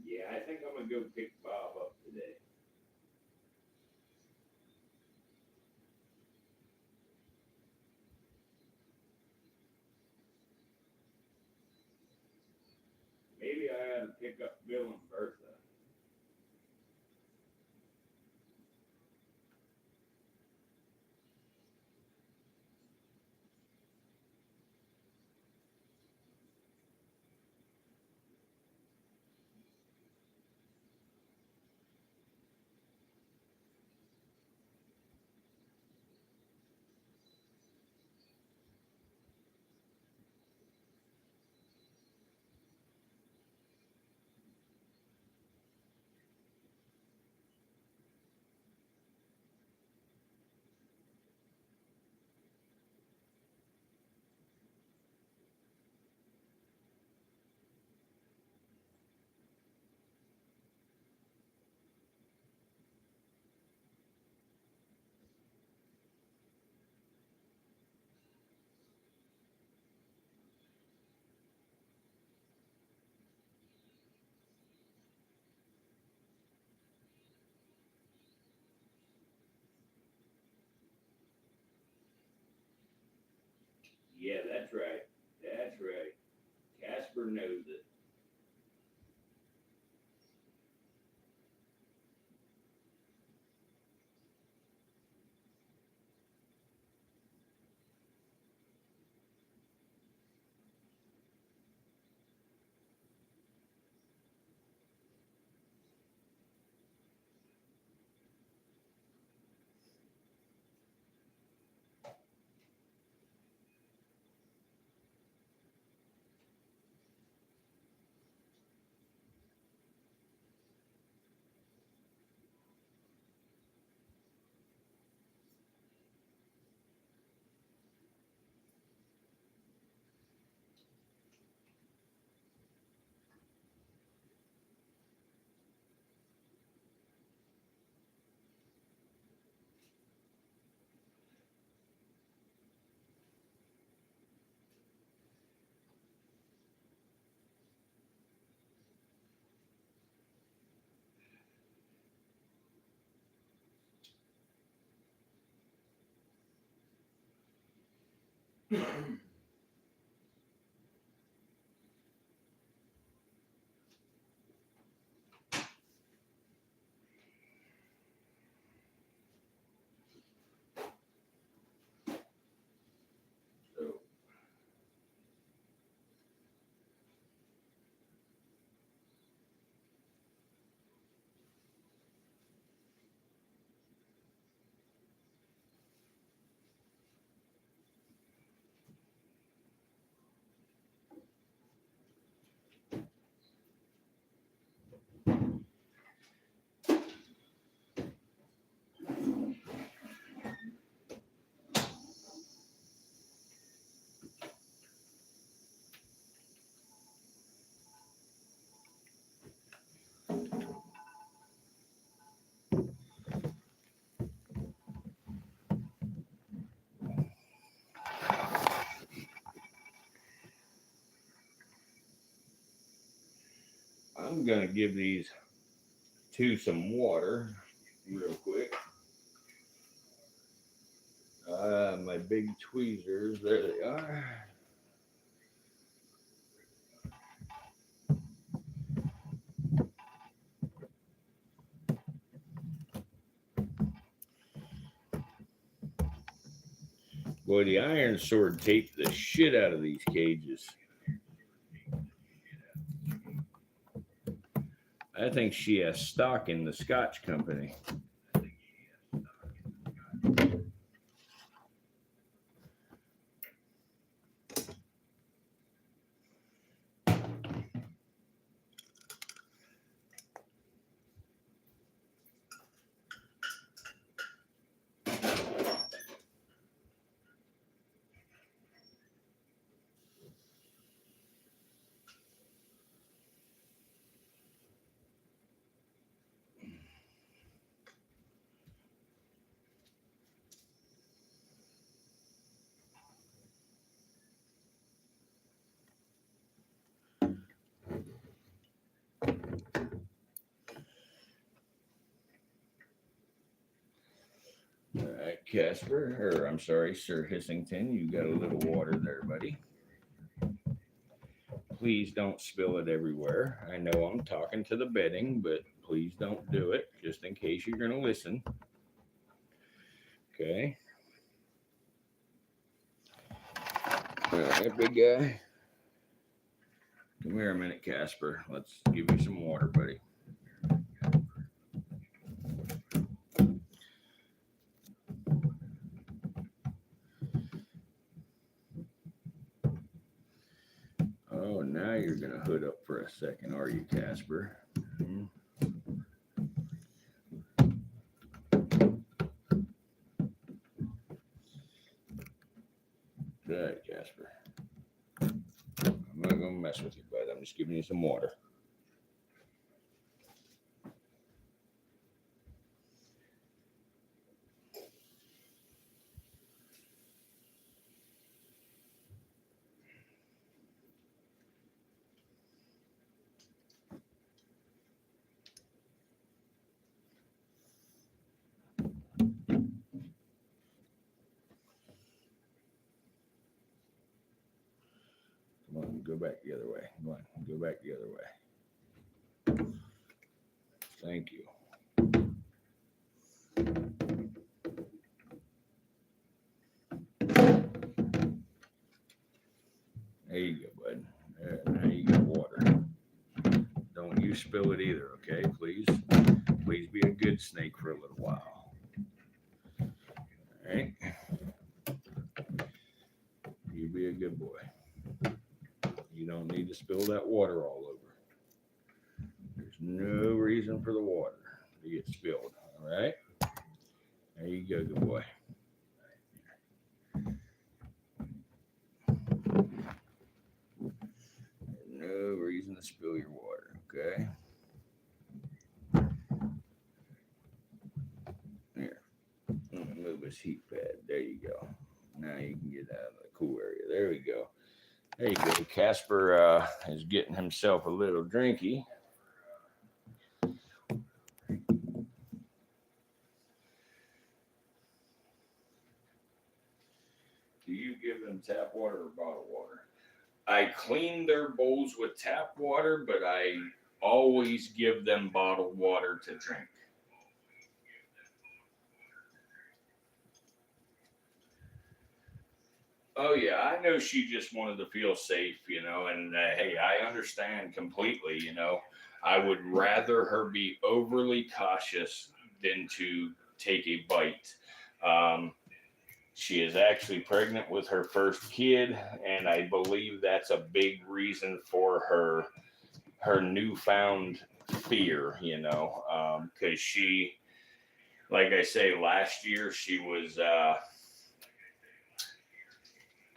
Yeah, I think I'm gonna go pick Bob up today. Maybe I ought to pick up Bill and Bertha. Yeah, that's right. That's right. Casper knows it. So I'm going to give these two some water real quick. My big tweezers, there they are. Boy, the iron sword taped the shit out of these cages. I think she has stock in the Scotch company. All right, Casper, or I'm sorry, Sir Hissington, you got a little water there, buddy. Please don't spill it everywhere. I know I'm talking to the bedding, but please don't do it, just in case you're going to listen. Okay. All right, big guy. Come here a minute, Casper. Let's give you some water, buddy. Oh, now you're going to hood up for a second, are you, Casper? Mm-hmm. Good, Casper. I'm not going to mess with you, bud. I'm just giving you some water. Come on, go back the other way. Come on, go back the other way. Thank you. There you go, bud. Now you got water. Don't you spill it either, okay? Please. Please be a good snake for a little while. All right. You be a good boy. You don't need to spill that water all over. There's no reason for the water to get spilled. All right. There you go, good boy. No reason to spill your water, okay? Here. Let me move this heat pad. There you go. Now you can get out of the cool area. There we go. There you go. Casper is getting himself a little drinky. Do you give them tap water or bottled water? I clean their bowls with tap water, but I always give them bottled water to drink. Oh yeah, I know she just wanted to feel safe, and hey, I understand completely, I would rather her be overly cautious than to take a bite. She is actually pregnant with her first kid, and I believe that's a big reason for her newfound fear, because she, like I say, last year she was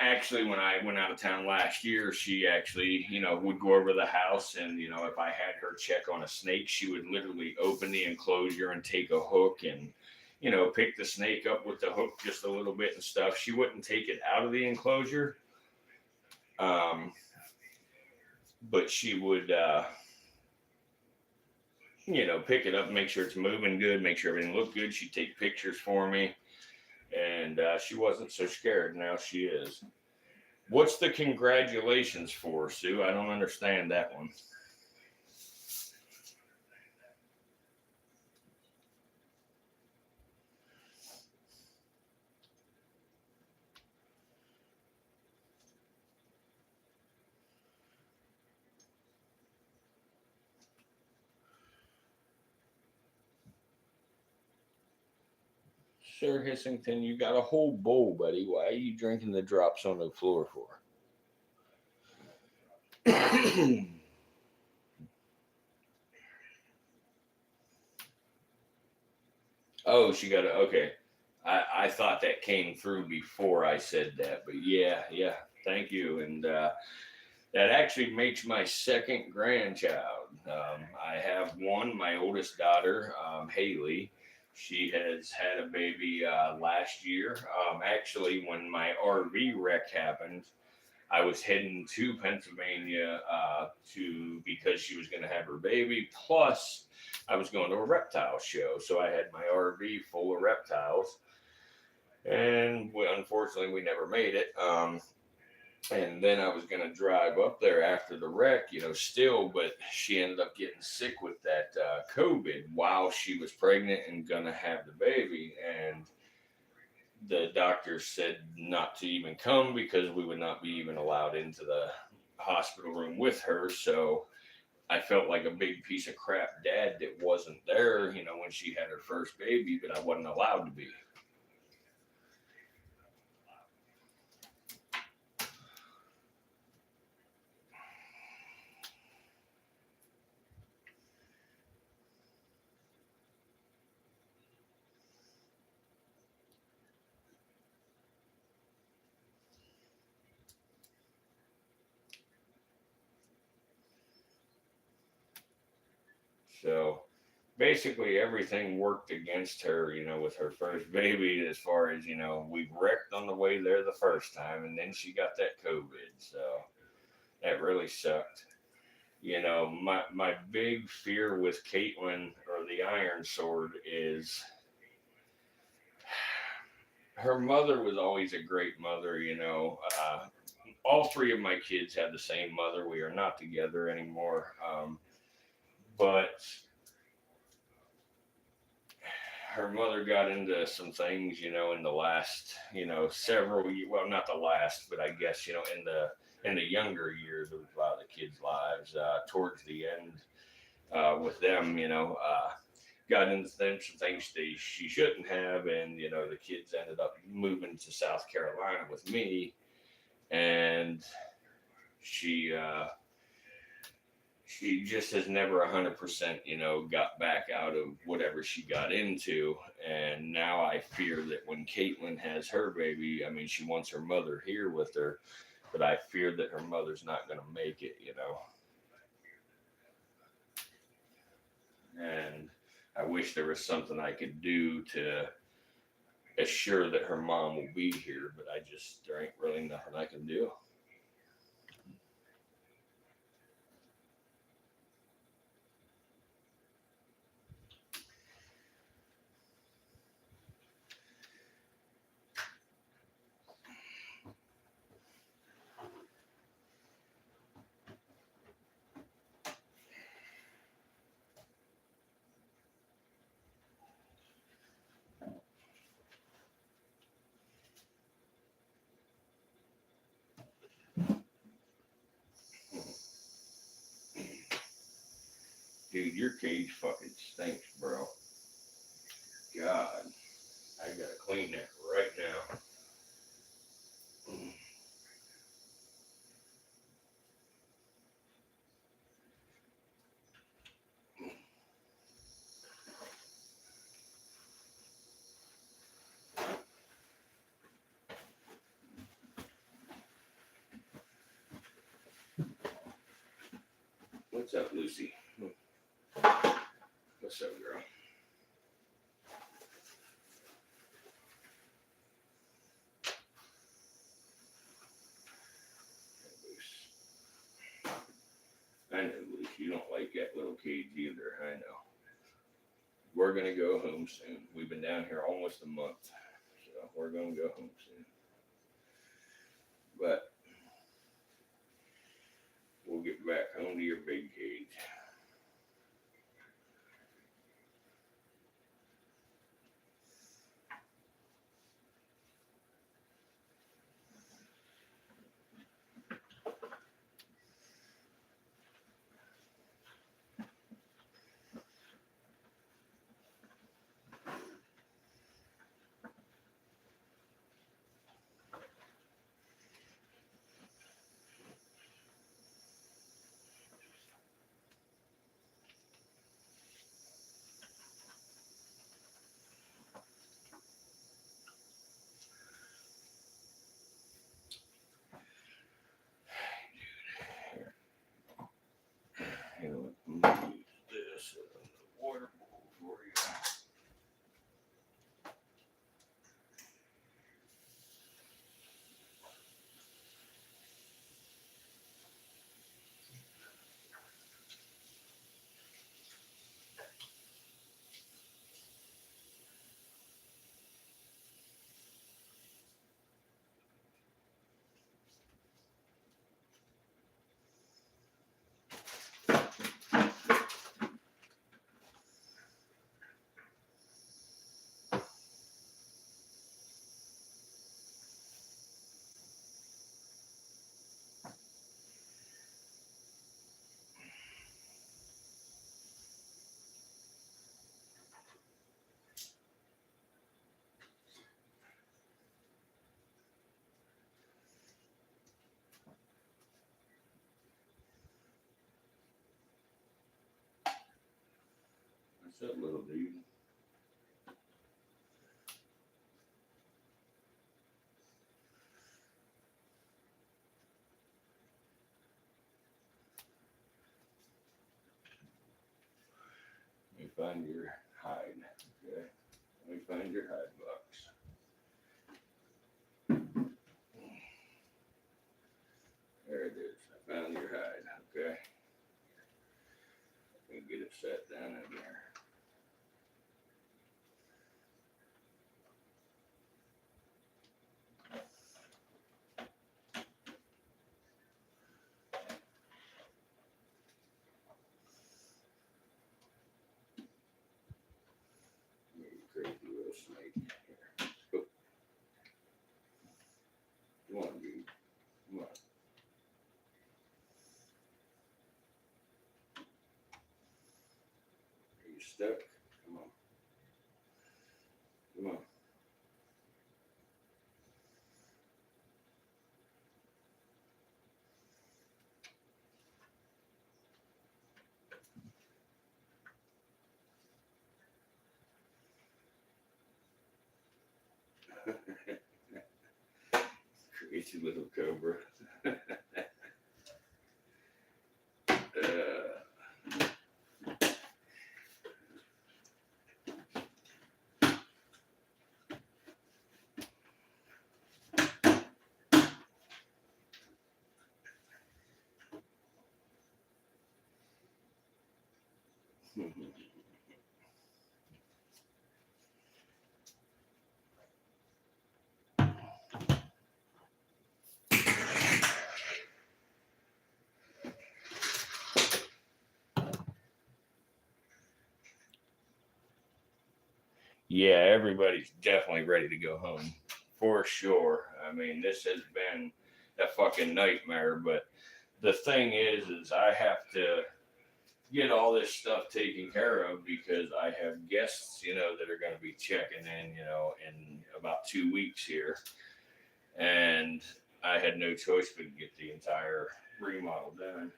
actually, when I went out of town last year, she actually, would go over the house, and if I had her check on a snake, she would literally open the enclosure and take a hook and pick the snake up with the hook just a little bit and stuff. She wouldn't take it out of the enclosure, but she would pick it up, make sure it's moving good, make sure everything looked good. She'd take pictures for me, and she wasn't so scared. Now she is. What's the congratulations for, Sue? I don't understand that one. Sir Hissington, you got a whole bowl, buddy. Why are you drinking the drops on the floor for? Oh, she got it. Okay. I thought that came through before I said that, but yeah, yeah. Thank you. And that actually makes my second grandchild. I have one, my oldest daughter, Haley. She has had a baby last year. Actually, when my RV wreck happened, I was heading to Pennsylvania to because she was going to have her baby. Plus, I was going to a reptile show, so I had my RV full of reptiles, and unfortunately, we never made it. And then I was going to drive up there after the wreck, still, but she ended up getting sick with that COVID while she was pregnant and going to have the baby. And the doctor said not to even come because we would not be even allowed into the hospital room with her. So I felt like a big piece of crap dad that wasn't there, when she had her first baby, but I wasn't allowed to be. So basically everything worked against her, with her first baby, as far as, we wrecked on the way there the first time, and then she got that COVID. So that really sucked. My big fear with Caitlin, or the Iron Sword, is her mother was always a great mother. All three of my kids have the same mother. We are not together anymore. But her mother got into some things, in the last, several, well, not the last, but I guess, in the younger years of a lot of the kids' lives, towards the end, with them, got into some things she shouldn't have, and the kids ended up moving to South Carolina with me, and she she just has never 100%, got back out of whatever she got into. And now I fear that when Caitlin has her baby, I mean, she wants her mother here with her, but I fear that her mother's not going to make it. And I wish there was something I could do to assure that her mom will be here, but there ain't really nothing I can do. Dude, your cage fucking stinks, bro. God, I gotta clean that right now. What's up, Lucy? What's up, girl? I know, Lucy, you don't like that little cage either. I know. we're gonna go home soon. We've been down here almost a month, so we're gonna go home soon. But we'll get back home to your big cage. Here, let me use this water bowl for you. What's up, little dude? Let me find your hide. Okay. Let me find your hide box. There it is. I found your hide. Okay. Let me get it set down in there. You crazy little snake. Here. Oh. Come on, dude. Come on. Are you stuck? Come on. Come on. Crazy little cobra. Yeah, everybody's definitely ready to go home for sure. I mean, this has been a fucking nightmare, but the thing is I have to get all this stuff taken care of because I have guests, that are going to be checking in, in about 2 weeks here. And I had no choice but to get the entire remodel done.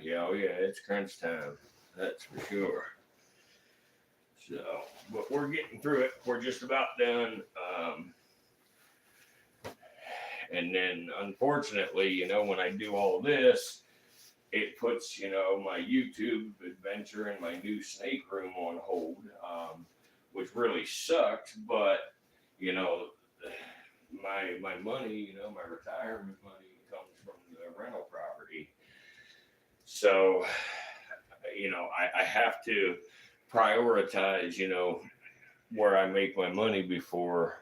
Yeah, oh yeah, it's crunch time. That's for sure. So, but we're getting through it. We're just about done. And then, unfortunately, when I do all this, it puts, my YouTube adventure and my new snake room on hold, which really sucked. But, you know, my money, my retirement money comes from the rental property. So, I have to prioritize, where I make my money before,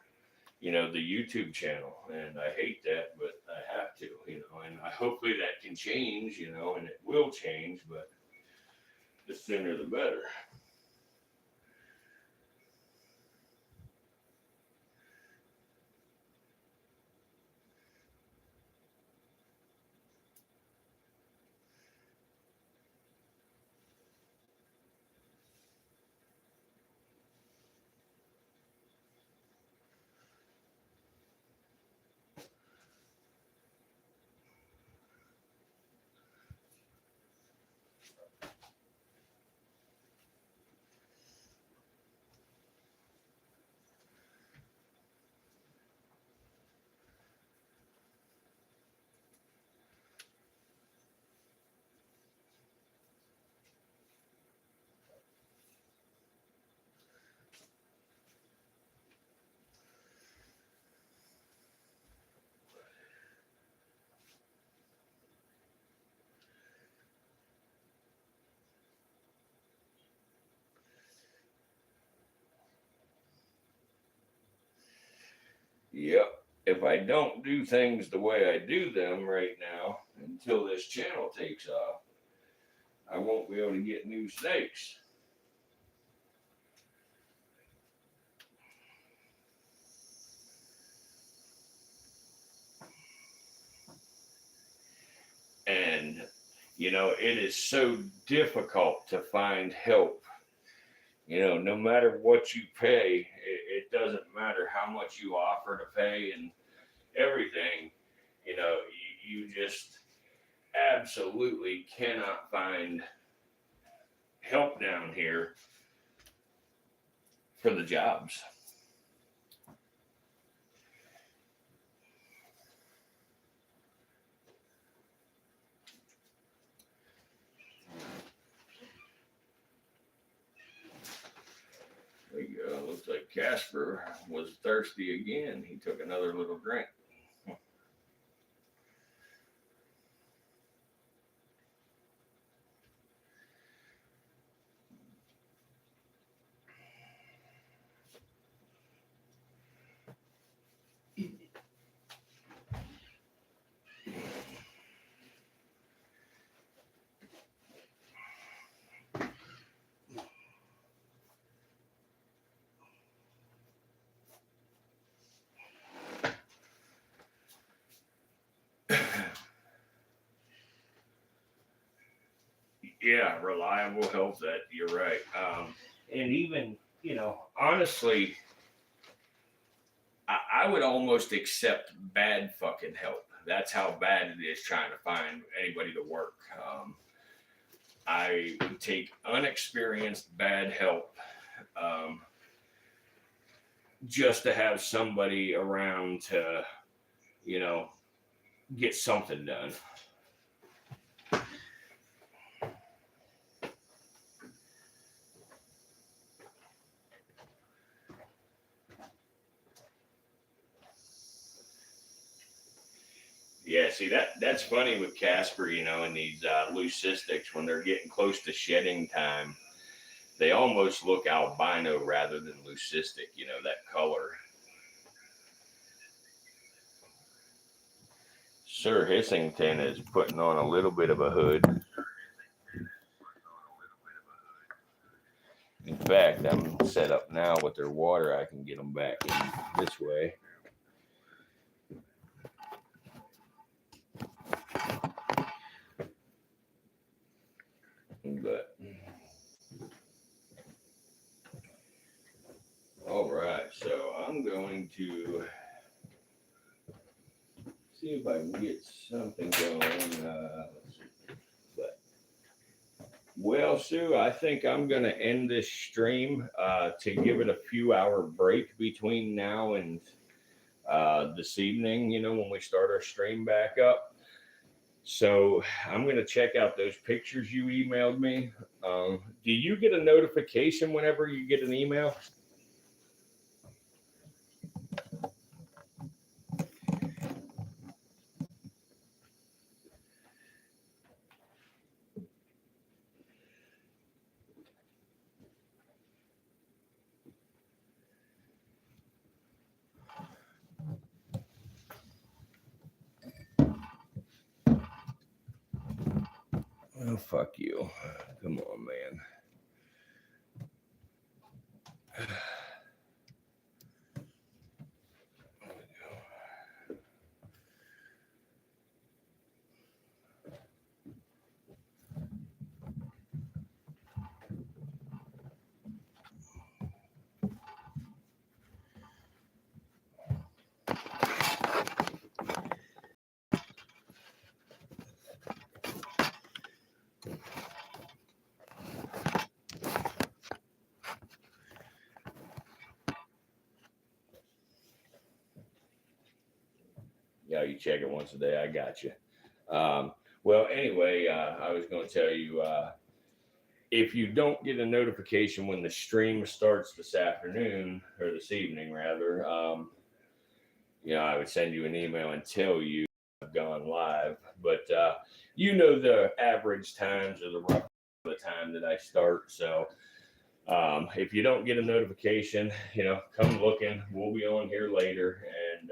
the YouTube channel. And I hate that, but I have to, and hopefully that can change, and it will change, but the sooner the better. Yep. If I don't do things the way I do them right now until this channel takes off, I won't be able to get new snakes. And, it is so difficult to find help. No matter what you pay, it doesn't matter how much you offer to pay and everything, you just absolutely cannot find help down here for the jobs. There you go. Looks like Casper was thirsty again. He took another little drink. Yeah, reliable help. That you're right. And even, honestly, I would almost accept bad fucking help. That's how bad it is trying to find anybody to work. I would take unexperienced bad help, just to have somebody around to, get something done. Yeah, see that's funny with Casper, and these leucistics when they're getting close to shedding time, they almost look albino rather than leucistic. That color. Sir Hissington is putting on a little bit of a hood. In fact, I'm set up now with their water. I can get them back in this way. But all right, so I'm going to see if I can get something going. Let's see. But Well, Sue, I think I'm going to end this stream to give it a few hour break between now and this evening, when we start our stream back up. So I'm going to check out those pictures you emailed me. Do you get a notification whenever you get an email? Oh, fuck you. Come on, man. Yeah, you check it once a day. I got you. Well, anyway, I was going to tell you if you don't get a notification when the stream starts this afternoon or this evening, rather, I would send you an email and tell you I've gone live. But the average times or the rough the time that I start. So if you don't get a notification, come looking. We'll be on here later, and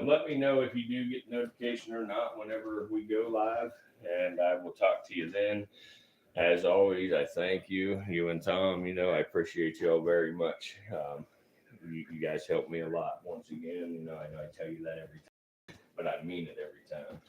let me know if you do get notification or not whenever we go live, and I will talk to you then. As always, I thank you and Tom. I appreciate you all very much. You guys help me a lot. Once again, I know I tell you that every time, but I mean it every time.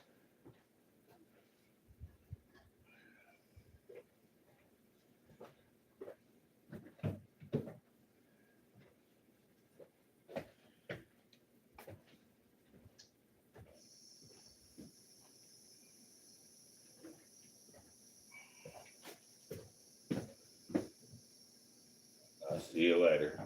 I'll see you later.